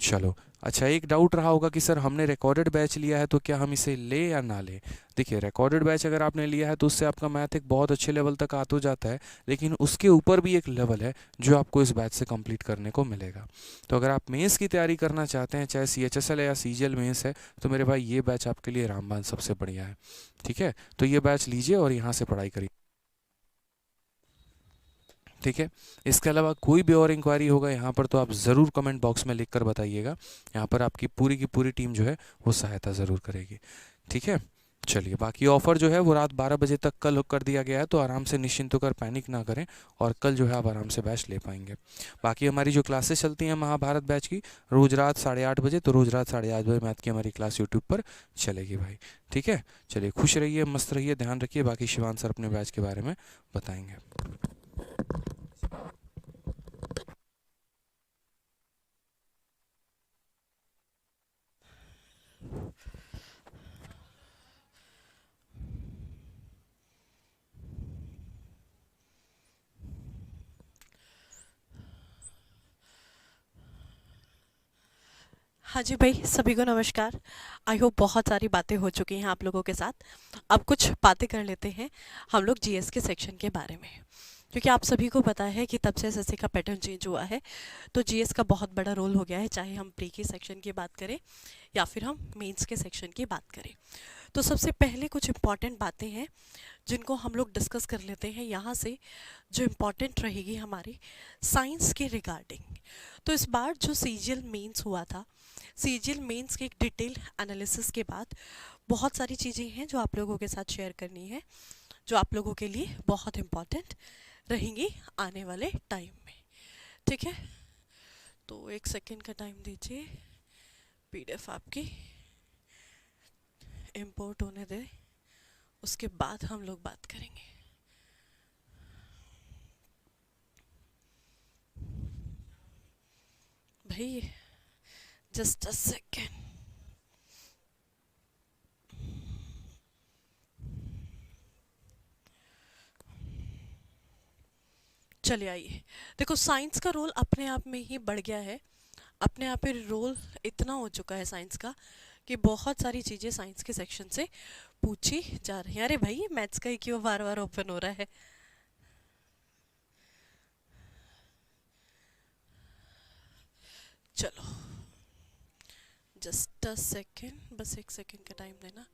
S2: चलो, अच्छा, एक डाउट रहा होगा कि सर हमने रिकॉर्डेड बैच लिया है तो क्या हम इसे ले या ना ले। देखिए, रिकॉर्डेड बैच अगर आपने लिया है तो उससे आपका मैथ एक बहुत अच्छे लेवल तक आ तो जाता है, लेकिन उसके ऊपर भी एक लेवल है जो आपको इस बैच से कंप्लीट करने को मिलेगा। तो अगर आप मेंस की तैयारी करना चाहते हैं, चाहे CHSL है या CGL मेंस है, तो मेरे भाई ये बैच आपके लिए रामबाण सबसे बढ़िया है, ठीक है। तो ये बैच लीजिए और यहाँ से पढ़ाई करिए, ठीक है। इसके अलावा कोई भी और इंक्वायरी होगा यहाँ पर तो आप ज़रूर कमेंट बॉक्स में लिख कर बताइएगा, यहाँ पर आपकी पूरी की पूरी टीम जो है वो सहायता ज़रूर करेगी, ठीक है। चलिए, बाकी ऑफ़र जो है वो रात 12 बजे तक कल कर दिया गया है, तो आराम से निश्चिंत होकर पैनिक ना करें, और कल जो है आप आराम से बैच ले पाएंगे। बाकी हमारी जो क्लासेस चलती हैं महाभारत बैच की, रोज़ रात 8:30 बजे, तो रोज़ रात 8:30 बजे मैथ की हमारी क्लास यूट्यूब पर चलेगी भाई, ठीक है। चलिए, खुश रहिए, मस्त रहिए, ध्यान रखिए। बाकी शिवान सर अपने बैच के बारे में बताएंगे।
S4: हाँ जी भाई, सभी को नमस्कार। आई होप बहुत सारी बातें हो चुकी हैं आप लोगों के साथ। अब कुछ बातें कर लेते हैं हम लोग जीएस के सेक्शन के बारे में, क्योंकि आप सभी को पता है कि तब से एसएससी का पैटर्न चेंज हुआ है, तो जीएस का बहुत बड़ा रोल हो गया है, चाहे हम प्री के सेक्शन की बात करें या फिर हम मेंस के सेक्शन की बात करें। तो सबसे पहले कुछ इम्पॉर्टेंट बातें हैं जिनको हम लोग डिस्कस कर लेते हैं यहाँ से, जो इम्पॉर्टेंट रहेगी हमारी साइंस के रिगार्डिंग। तो इस बार जो सीजीएल मेंस हुआ था, सीजीएल मेंस के एक डिटेल एनालिसिस के बाद बहुत सारी चीज़ें हैं जो आप लोगों के साथ शेयर करनी है, जो आप लोगों के लिए बहुत इम्पॉर्टेंट रहेंगी आने वाले टाइम में, ठीक है। तो एक सेकेंड का टाइम दीजिए, पीडीएफ आपकी इंपोर्ट होने दे, उसके बाद हम लोग बात करेंगे। भाई जस्ट अ सेकेंड। चलिए आइए, देखो साइंस का रोल अपने आप में ही बढ़ गया है, अपने आप में रोल इतना हो चुका है साइंस का कि बहुत सारी चीज़ें साइंस के सेक्शन से पूछी जा रही हैं। अरे भाई, मैथ्स का ही क्यों बार बार ओपन हो रहा है। चलो जस्ट अ सेकेंड, बस एक सेकेंड का टाइम देना।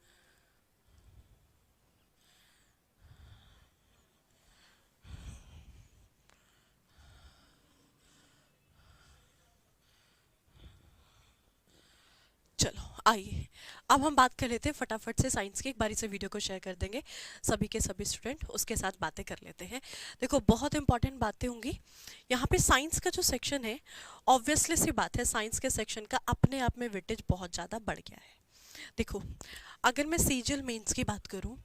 S4: चलो आइए, अब हम बात कर लेते हैं फटाफट से साइंस की। एक बारी से वीडियो को शेयर कर देंगे सभी के सभी स्टूडेंट, उसके साथ बातें कर लेते हैं। देखो, बहुत इंपॉर्टेंट बातें होंगी यहाँ पे। साइंस का जो सेक्शन है, ऑब्वियसली सी बात है, साइंस के सेक्शन का अपने आप में वेटेज बहुत ज़्यादा बढ़ गया है। देखो, अगर मैं सीजीएल मेंस की बात करूं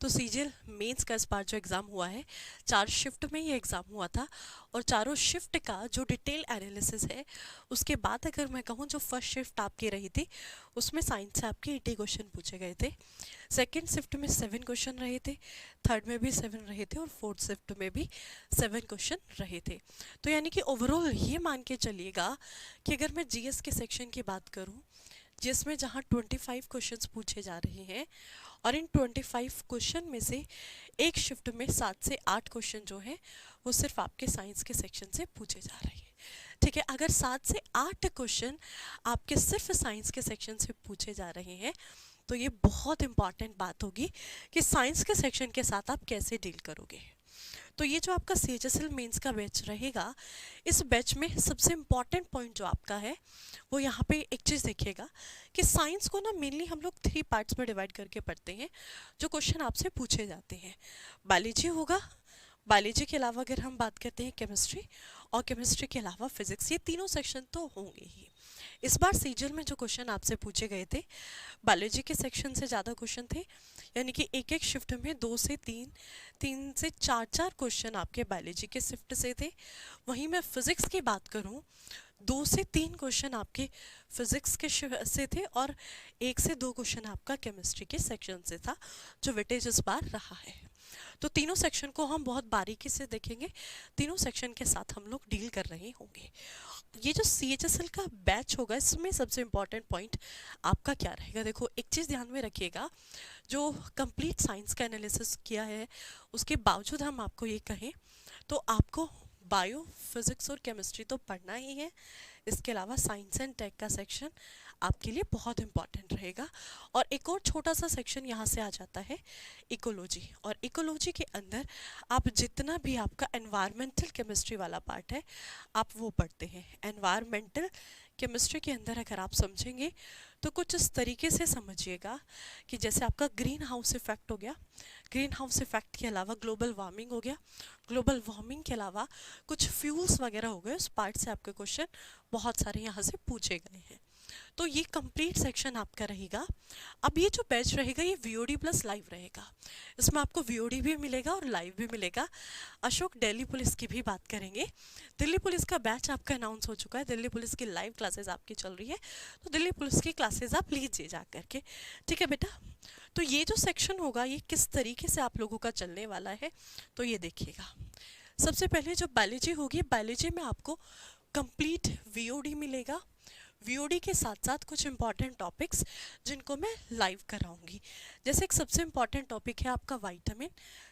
S4: तो सीजीएल मेंस का इस बार जो एग्ज़ाम हुआ है, 4 शिफ्ट में ये एग्ज़ाम हुआ था, और चारों शिफ्ट का जो डिटेल एनालिसिस है, उसके बाद अगर मैं कहूं जो फर्स्ट शिफ्ट आपकी रही थी उसमें साइंस से आपके 80 क्वेश्चन पूछे गए थे, सेकेंड शिफ्ट में 7 क्वेश्चन रहे थे, थर्ड में भी 7 रहे थे, और फोर्थ शिफ्ट में भी 7 क्वेश्चन रहे थे। तो यानी कि ओवरऑल ये मान के चलिएगा कि अगर मैं जीएस के सेक्शन की बात करूँ, जिसमें जहाँ 25 क्वेश्चंस पूछे जा रहे हैं और इन 25 क्वेश्चन में से एक शिफ्ट में 7 से 8 क्वेश्चन जो है वो सिर्फ आपके साइंस के सेक्शन से पूछे जा रहे हैं। ठीक है, अगर 7 से 8 क्वेश्चन आपके सिर्फ साइंस के सेक्शन से पूछे जा रहे हैं तो ये बहुत इंपॉर्टेंट बात होगी कि साइंस के सेक्शन के साथ आप कैसे डील करोगे। तो ये जो आपका CHSL मेंस का बैच रहेगा, इस बैच में सबसे इम्पॉर्टेंट पॉइंट जो आपका है वो यहाँ पे एक चीज़ देखिएगा कि साइंस को ना मेनली हम लोग 3 पार्ट्स में डिवाइड करके पढ़ते हैं जो क्वेश्चन आपसे पूछे जाते हैं। बायोलॉजी होगा, बायोलॉजी के अलावा अगर हम बात करते हैं केमिस्ट्री, और केमिस्ट्री के अलावा फिजिक्स, ये तीनों सेक्शन तो होंगे ही। इस बार सीजल में जो क्वेश्चन आपसे पूछे गए थे बायोलॉजी के सेक्शन से ज़्यादा क्वेश्चन थे, यानी कि एक एक शिफ्ट में 2 से 3 से 4 क्वेश्चन आपके बायोलॉजी के शिफ्ट से थे। वहीं मैं फिज़िक्स की बात करूं 2 से 3 क्वेश्चन आपके फिज़िक्स के से थे और 1 से 2 क्वेश्चन आपका केमिस्ट्री के सेक्शन से था, जो वेटेज इस बार रहा है। तो तीनों सेक्शन को हम बहुत बारीकी से देखेंगे, तीनों सेक्शन के साथ हम लोग डील कर रहे होंगे। ये जो CHSL का बैच होगा, इसमें सबसे इम्पॉर्टेंट पॉइंट आपका क्या रहेगा? देखो, एक चीज़ ध्यान में रखिएगा, जो कंप्लीट साइंस का एनालिसिस किया है उसके बावजूद हम आपको ये कहें तो आपको बायो, फिजिक्स और केमिस्ट्री तो पढ़ना ही है। इसके अलावा साइंस एंड टेक का सेक्शन आपके लिए बहुत इंपॉर्टेंट रहेगा। और एक और छोटा सा सेक्शन यहाँ से आ जाता है इकोलॉजी, और इकोलॉजी के अंदर आप जितना भी आपका एनवायरमेंटल केमिस्ट्री वाला पार्ट है आप वो पढ़ते हैं। एनवायरमेंटल केमिस्ट्री के अंदर अगर आप समझेंगे तो कुछ इस तरीके से समझिएगा कि जैसे आपका ग्रीन हाउस इफेक्ट हो गया, ग्रीन हाउस इफेक्ट के अलावा ग्लोबल वार्मिंग हो गया, ग्लोबल वार्मिंग के अलावा कुछ फ्यूल्स वगैरह हो गए, उस पार्ट से आपके क्वेश्चन बहुत सारे यहाँ से पूछे गए हैं। तो ये कंप्लीट सेक्शन आपका रहेगा। अब ये जो बैच रहेगा ये VOD प्लस लाइव रहेगा, इसमें आपको VOD भी मिलेगा और लाइव भी मिलेगा। अशोक, दिल्ली पुलिस की भी बात करेंगे। दिल्ली पुलिस का बैच आपका अनाउंस हो चुका है, दिल्ली पुलिस की लाइव क्लासेस आपकी चल रही है, तो दिल्ली पुलिस की क्लासेस आप लीजिए जा करके। ठीक है बेटा, तो ये जो सेक्शन होगा ये किस तरीके से आप लोगों का चलने वाला है तो ये देखिएगा। सबसे पहले जो बायोलॉजी होगी, बायोलॉजी में आपको कंप्लीट VOD मिलेगा। VOD के साथ साथ कुछ इंपॉर्टेंट टॉपिक्स जिनको मैं लाइव कराऊंगी। जैसे एक सबसे इम्पॉर्टेंट टॉपिक है आपका विटामिन,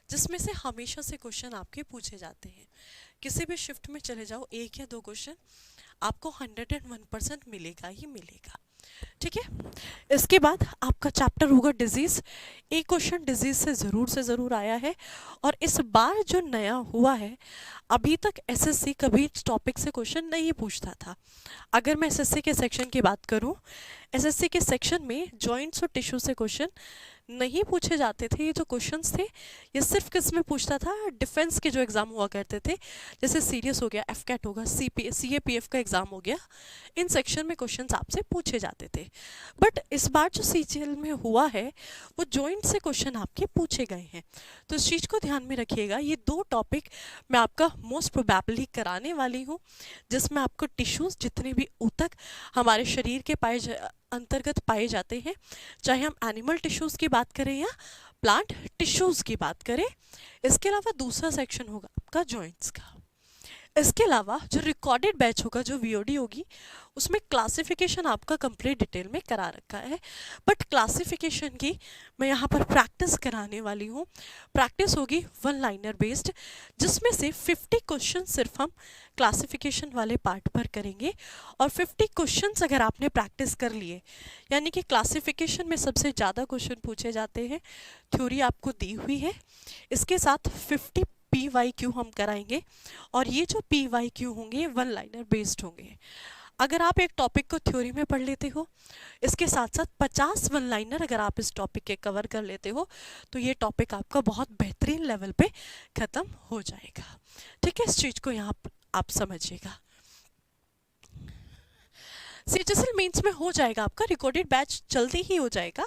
S4: जिसमें से हमेशा से क्वेश्चन आपके पूछे जाते हैं। किसी भी शिफ्ट में चले जाओ, 1 या 2 क्वेश्चन आपको 101% मिलेगा ही मिलेगा। ठीक है, इसके बाद आपका चैप्टर होगा डिजीज़। एक क्वेश्चन डिजीज़ से ज़रूर आया है, और इस बार जो नया हुआ है, अभी तक SSC कभी इस टॉपिक से क्वेश्चन नहीं पूछता था। अगर मैं SSC के सेक्शन की बात करूं, SSC के सेक्शन में जॉइंट्स और टिश्यू से क्वेश्चन नहीं पूछे जाते थे। ये जो क्वेश्चंस थे ये सिर्फ किस में पूछता था, डिफेंस के जो एग्ज़ाम हुआ करते थे, जैसे सीरियस हो गया, FCAT होगा, CAPF का एग्ज़ाम हो गया, इन सेक्शन में क्वेश्चंस आपसे पूछे जाते थे। बट इस बार जो CGL में हुआ है वो जॉइंट से क्वेश्चन आपके पूछे गए हैं, तो इस चीज़ को ध्यान में रखिएगा। ये 2 टॉपिक मैं आपका मोस्ट प्रोबेबली कराने वाली हूँ, जिसमें आपको टिश्यूज़ जितने भी ऊतक हमारे शरीर के अंतर्गत पाए जाते हैं, चाहे हम एनिमल टिश्यूज़ की बात करें या प्लांट टिश्यूज़ की बात करें। इसके अलावा दूसरा सेक्शन होगा आपका जॉइंट्स का। इसके अलावा जो रिकॉर्डेड बैच होगा, जो VOD होगी, उसमें क्लासिफिकेशन आपका कंप्लीट डिटेल में करा रखा है, बट क्लासिफिकेशन की मैं यहाँ पर प्रैक्टिस कराने वाली हूँ। प्रैक्टिस होगी 1 लाइनर बेस्ड, जिसमें से 50 क्वेश्चन सिर्फ हम क्लासिफिकेशन वाले पार्ट पर करेंगे, और 50 क्वेश्चंस अगर आपने प्रैक्टिस कर लिए, यानी कि क्लासिफिकेशन में सबसे ज़्यादा क्वेश्चन पूछे जाते हैं, थ्योरी आपको दी हुई है, इसके साथ 50 PYQ हम कराएंगे, और ये जो PYQ होंगे 1 लाइनर बेस्ड होंगे। अगर आप एक टॉपिक को थ्योरी में पढ़ लेते हो, इसके साथ साथ 50 1 लाइनर अगर आप इस टॉपिक के कवर कर लेते हो, तो ये टॉपिक आपका बहुत बेहतरीन लेवल पे ख़त्म हो जाएगा। ठीक है, इस चीज़ को यहाँ आप समझिएगा। CHSL मेंस में हो जाएगा आपका रिकॉर्डेड बैच, जल्दी ही हो जाएगा।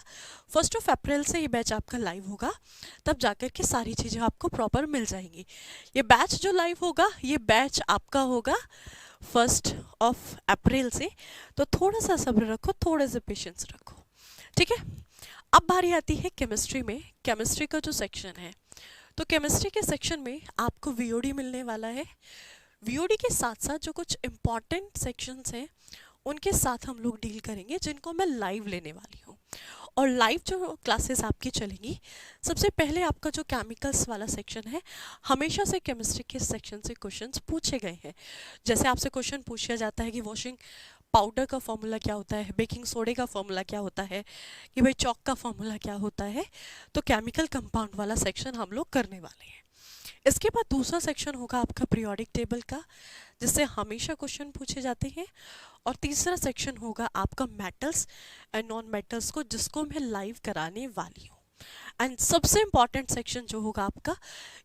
S4: 1 अप्रैल से ये बैच आपका लाइव होगा, तब जाकर के सारी चीज़ें आपको प्रॉपर मिल जाएंगी। ये बैच जो लाइव होगा, ये बैच आपका होगा 1 अप्रैल से, तो थोड़ा सा सब्र रखो, थोड़े से पेशेंस रखो। ठीक है, अब बारी आती है केमिस्ट्री में। केमिस्ट्री का जो सेक्शन है, तो केमिस्ट्री के सेक्शन में आपको VOD मिलने वाला है। VOD के साथ साथ जो कुछ इम्पॉर्टेंट सेक्शंस हैं उनके साथ हम लोग डील करेंगे, जिनको मैं लाइव लेने वाली हूँ। और लाइव जो क्लासेस आपकी चलेंगी, सबसे पहले आपका जो केमिकल्स वाला सेक्शन है, हमेशा से केमिस्ट्री के सेक्शन से क्वेश्चंस पूछे गए हैं। जैसे आपसे क्वेश्चन पूछा जाता है कि वॉशिंग पाउडर का फॉर्मूला क्या होता है, बेकिंग सोडे का फॉर्मूला क्या होता है, कि भाई चॉक का फॉर्मूला क्या होता है, तो केमिकल कंपाउंड वाला सेक्शन हम लोग करने वाले हैं। इसके बाद दूसरा सेक्शन होगा आपका पीरियोडिक टेबल का, जिससे हमेशा क्वेश्चन पूछे जाते हैं। और तीसरा सेक्शन होगा आपका मेटल्स एंड नॉन मेटल्स को, जिसको मैं लाइव कराने वाली हूँ। एंड सबसे इम्पॉर्टेंट सेक्शन जो होगा आपका,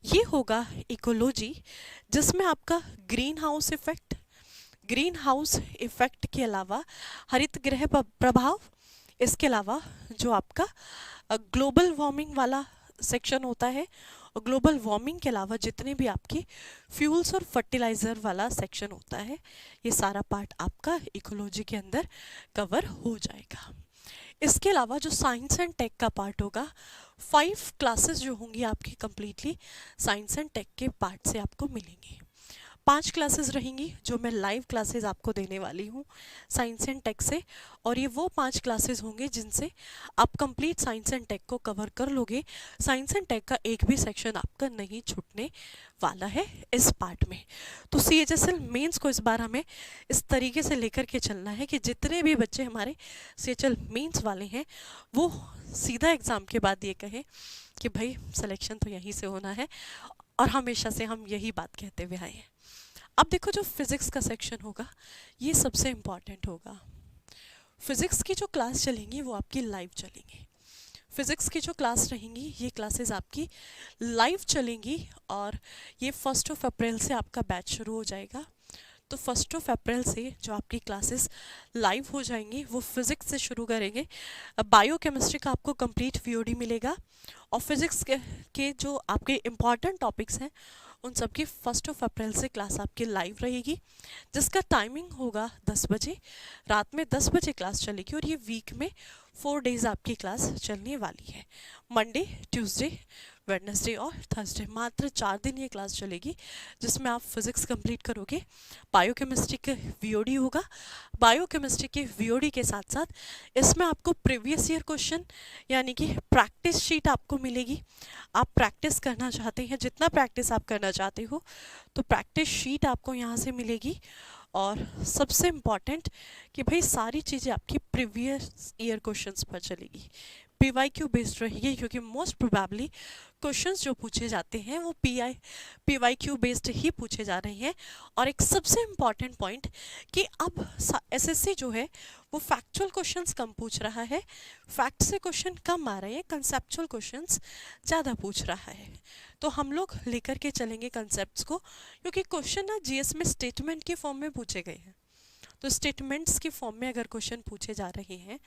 S4: ये होगा इकोलॉजी, जिसमें आपका ग्रीन हाउस इफेक्ट के अलावा हरित गृह प्रभाव, इसके अलावा जो आपका ग्लोबल वार्मिंग वाला सेक्शन होता है, और ग्लोबल वार्मिंग के अलावा जितने भी आपके फ्यूल्स और फर्टिलाइज़र वाला सेक्शन होता है, ये सारा पार्ट आपका इकोलॉजी के अंदर कवर हो जाएगा। इसके अलावा जो साइंस एंड टेक का पार्ट होगा, 5 क्लासेस जो होंगी आपकी कंप्लीटली साइंस एंड टेक के पार्ट से आपको मिलेंगी। 5 क्लासेस रहेंगी जो मैं लाइव क्लासेस आपको देने वाली हूँ साइंस एंड टेक से, और ये वो 5 क्लासेस होंगे जिनसे आप कंप्लीट साइंस एंड टेक को कवर कर लोगे। साइंस एंड टेक का एक भी सेक्शन आपका नहीं छूटने वाला है इस पार्ट में। तो CHSL मेंस को इस बार हमें इस तरीके से लेकर के चलना है कि जितने भी बच्चे हमारे CHSL मेंस वाले हैं, वो सीधा एग्ज़ाम के बाद ये कहें कि भाई सिलेक्शन तो यहीं से होना है, और हमेशा से हम यही बात कहते हुए आए हैं। अब देखो, जो फिज़िक्स का सेक्शन होगा, ये सबसे इम्पॉर्टेंट होगा। फिज़िक्स की जो क्लास चलेंगी वो आपकी लाइव चलेंगी। फिज़िक्स की जो क्लास रहेंगी, ये क्लासेस आपकी लाइव चलेंगी, और ये 1 अप्रैल से आपका बैच शुरू हो जाएगा। तो 1 अप्रैल से जो आपकी क्लासेस लाइव हो जाएंगी, वो फिज़िक्स से शुरू करेंगे। बायोकेमिस्ट्री का आपको कंप्लीट VOD मिलेगा, और फिज़िक्स के जो आपके इम्पॉर्टेंट टॉपिक्स हैं, उन सब की 1 अप्रैल से क्लास आपकी लाइव रहेगी, जिसका टाइमिंग होगा 10 बजे, रात में 10 बजे क्लास चलेगी। और ये वीक में 4 डेज़ आपकी क्लास चलने वाली है, मंडे, ट्यूसडे, वेडनेसडे और थर्सडे। मात्र 4 दिन ये क्लास चलेगी, जिसमें आप फिज़िक्स कंप्लीट करोगे। बायोकेमिस्ट्री के VOD होगा। बायोकेमिस्ट्री के VOD के साथ साथ इसमें आपको प्रीवियस ईयर क्वेश्चन यानी कि प्रैक्टिस शीट आपको मिलेगी। आप प्रैक्टिस करना चाहते हैं, जितना प्रैक्टिस आप करना चाहते हो, तो प्रैक्टिस शीट आपको यहाँ से मिलेगी। और सबसे इम्पॉर्टेंट कि भाई सारी चीज़ें आपकी प्रीवियस ईयर क्वेश्चंस पर चलेगी, PYQ बेस्ड रहेगी, क्योंकि मोस्ट प्रोबेबली क्वेश्चंस जो पूछे जाते हैं वो PYQ बेस्ड ही पूछे जा रहे हैं। और एक सबसे इम्पॉर्टेंट पॉइंट कि अब SSC जो है वो फैक्चुअल क्वेश्चंस कम पूछ रहा है, फैक्ट से क्वेश्चन कम आ रहे हैं, कंसेप्चुअल क्वेश्चंस ज़्यादा पूछ रहा है। तो हम लोग लेकर के चलेंगे कंसेप्ट्स को, क्योंकि क्वेश्चन ना GS में स्टेटमेंट के फॉर्म में पूछे गए हैं। तो स्टेटमेंट्स के फॉर्म में अगर क्वेश्चन पूछे जा रहे हैं,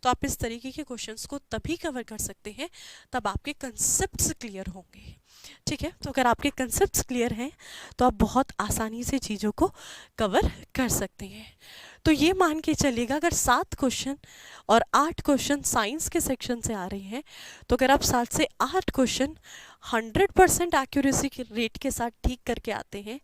S4: तो आप इस तरीके के क्वेश्चंस को तभी कवर कर सकते हैं तब आपके कंसेप्ट्स क्लियर होंगे। ठीक है, तो अगर आपके कंसेप्ट्स क्लियर हैं तो आप बहुत आसानी से चीज़ों को कवर कर सकते हैं। तो ये मान के चलिएगा, अगर 7 क्वेश्चन और 8 क्वेश्चन साइंस के सेक्शन से आ रहे हैं, तो अगर आप 7 से 8 क्वेश्चन 100% एक्यूरेसी के रेट के साथ ठीक करके आते हैं,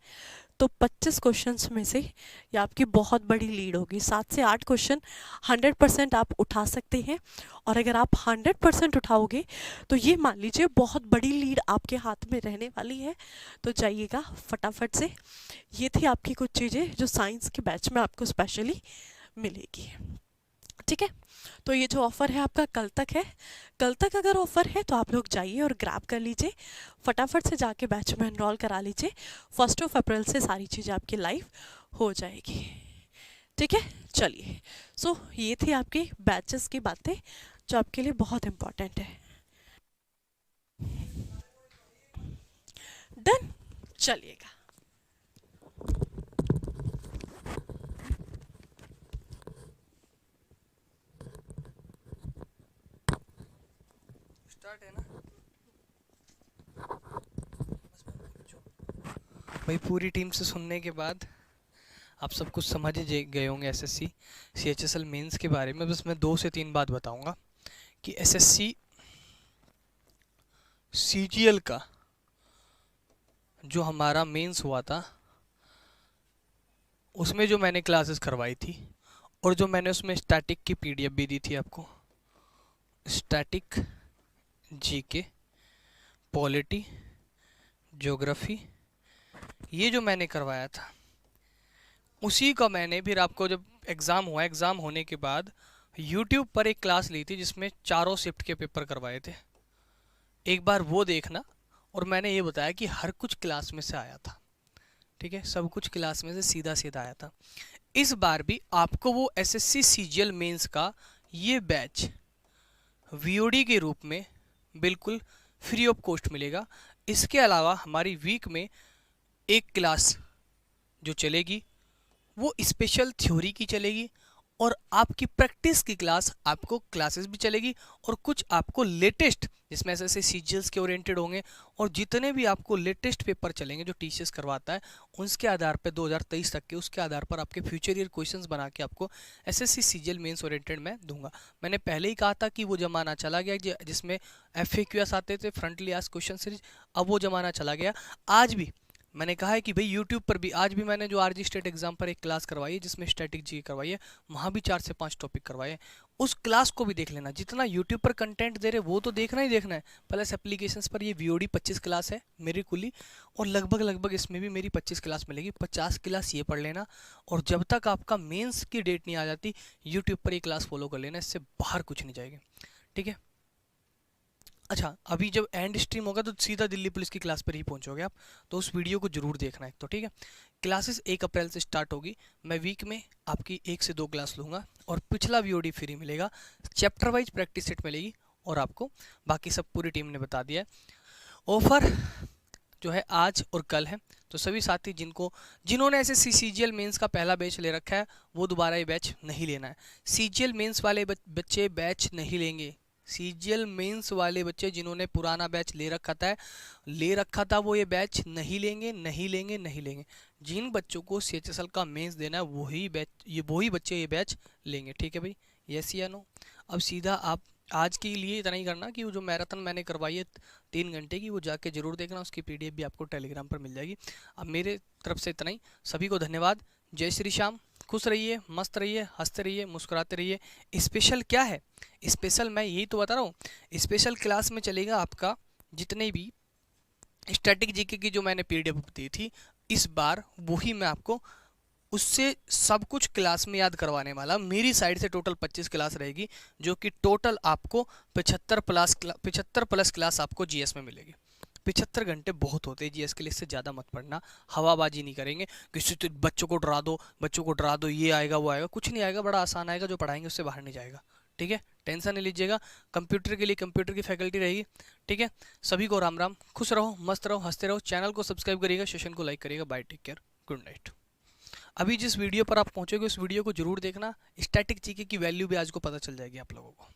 S4: तो 25 क्वेश्चंस में से ये आपकी बहुत बड़ी लीड होगी। 7 से 8 क्वेश्चन 100% आप उठा सकते हैं, और अगर आप 100% उठाओगे तो ये मान लीजिए बहुत बड़ी लीड आपके हाथ में रहने वाली है। तो जाइएगा फटाफट से। ये थी आपकी कुछ चीज़ें जो साइंस के बैच में आपको स्पेशली मिलेगी। ठीक है, तो ये जो ऑफ़र है आपका कल तक है। कल तक अगर ऑफ़र है तो आप लोग जाइए और ग्रैब कर लीजिए, फटाफट से जाके बैच में एनरोल करा लीजिए। 1 अप्रैल से सारी चीज़ें आपकी लाइव हो जाएगी। ठीक है, चलिए। सो ये थी आपकी बैचेस की बातें जो आपके लिए बहुत इम्पॉर्टेंट है। डन, चलिएगा।
S2: भाई पूरी टीम से सुनने के बाद आप सब कुछ समझ ही गए होंगे SSC CHSL मेंस के बारे में। बस मैं 2 से 3 बात बताऊंगा कि SSC CGL का जो हमारा मेंस हुआ था, उसमें जो मैंने क्लासेस करवाई थी और जो मैंने उसमें स्टैटिक की PDF भी दी थी आपको,
S5: स्टैटिक, जीके, पॉलिटी, ज्योग्राफी, ये जो मैंने करवाया था उसी का मैंने फिर आपको जब एग्ज़ाम हुआ, एग्ज़ाम होने के बाद यूट्यूब पर एक क्लास ली थी जिसमें चारों शिफ्ट के पेपर करवाए थे। एक बार वो देखना, और मैंने ये बताया कि हर कुछ क्लास में से आया था, ठीक है, सब कुछ क्लास में से सीधा सीधा आया था। इस बार भी आपको वो एसएससी सीजीएल मेंस का ये बैच वीओडी के रूप में बिल्कुल फ्री ऑफ कॉस्ट मिलेगा। इसके अलावा हमारी वीक में एक क्लास जो चलेगी वो स्पेशल थ्योरी की चलेगी, और आपकी प्रैक्टिस की क्लास आपको क्लासेस भी चलेगी, और कुछ आपको लेटेस्ट जिसमें ऐसे सीजीएल्स के ओरिएंटेड होंगे, और जितने भी आपको लेटेस्ट पेपर चलेंगे जो टीसीएस करवाता है उसके आधार पर 2023 तक के, उसके आधार पर आपके फ्यूचर ईयर क्वेश्चंस बना के आपको एसएससी सीजीएल मेंस ओरिएंटेड मैं दूंगा। मैंने पहले ही कहा था कि वो ज़माना चला गया जिसमें FAQs आते थे, फ्रंटली आस्क्ड क्वेश्चन सीरीज, अब वो ज़माना चला गया। आज भी मैंने कहा है कि भाई यूट्यूब पर भी आज भी मैंने जो आरजी स्टेट एग्जाम पर एक क्लास करवाई है जिसमें स्टैटिक जी करवाई है, वहाँ भी 4 से 5 टॉपिक करवाए हैं, उस क्लास को भी देख लेना। जितना यूट्यूब पर कंटेंट दे रहे वो तो देखना ही देखना है, प्लस एप्लीकेशंस पर ये वीओडी 25 क्लास है मेरी कुली, और लगभग इसमें भी मेरी 25 क्लास मिलेगी। 50 क्लास ये पढ़ लेना, और जब तक आपका मेंस की डेट नहीं आ जाती यूट्यूब पर ये क्लास फॉलो कर लेना, इससे बाहर कुछ नहीं जाएगी, ठीक है। अच्छा, अभी जब एंड स्ट्रीम होगा तो सीधा दिल्ली पुलिस की क्लास पर ही पहुंचोगे आप, तो उस वीडियो को जरूर देखना है, तो ठीक है। क्लासेस 1 अप्रैल से स्टार्ट होगी, मैं वीक में आपकी 1 से 2 क्लास लूँगा, और पिछला वीओडी फ्री मिलेगा, चैप्टर वाइज प्रैक्टिस सेट मिलेगी, और आपको बाकी सब पूरी टीम ने बता दिया है। ऑफर जो है आज और कल है, तो सभी साथी जिन्होंने ऐसे सीजीएल मेंस का पहला बैच ले रखा है वो दोबारा ये बैच नहीं लेना है। सीजीएल मेंस वाले बच्चे बैच नहीं लेंगे। सीजीएल मेंस वाले बच्चे जिन्होंने पुराना बैच ले रखा था वो ये बैच नहीं लेंगे। जिन बच्चों को सीएचएसएल का मेंस देना है वही बच्चे ये बैच लेंगे, ठीक है भाई, यस या नो। अब सीधा आप आज के लिए इतना ही करना कि वो जो मैराथन मैंने करवाई है 3 घंटे की, वो जाके जरूर देखना, उसकी पीडीएफ भी आपको टेलीग्राम पर मिल जाएगी। अब मेरे तरफ से इतना ही, सभी को धन्यवाद, जय श्री श्याम, खुश रहिए, मस्त रहिए, हंसते रहिए, मुस्कुराते रहिए। स्पेशल क्या है? स्पेशल मैं यही तो बता रहा हूँ, स्पेशल क्लास में चलेगा आपका जितने भी स्टैटिक जीके की जो मैंने पीडीएफ दी थी, इस बार वही मैं आपको उससे सब कुछ क्लास में याद करवाने वाला। मेरी साइड से टोटल 25 क्लास रहेगी, जो कि टोटल आपको 75 प्लस क्लास आपको जीएस में मिलेगी। 75 घंटे बहुत होते हैं जीएस के लिए, इससे ज़्यादा मत पढ़ना, हवाबाजी नहीं करेंगे, किसी तो बच्चों को डरा दो, ये आएगा वो आएगा, कुछ नहीं आएगा, बड़ा आसान आएगा, जो पढ़ाएंगे उससे बाहर नहीं जाएगा, ठीक है, टेंशन नहीं लीजिएगा। कंप्यूटर के लिए कंप्यूटर की फैकल्टी रहेगी, ठीक है। सभी को राम राम, खुश रहो, मस्त रहो, हंसते रहो, चैनल को सब्सक्राइब करिएगा, सेशन को लाइक करिएगा, bye, take care, good night. अभी जिस वीडियो पर आप पहुंचोगे उस वीडियो को जरूर देखना, स्टैटिक जीके की वैल्यू भी आज को पता चल जाएगी आप लोगों को।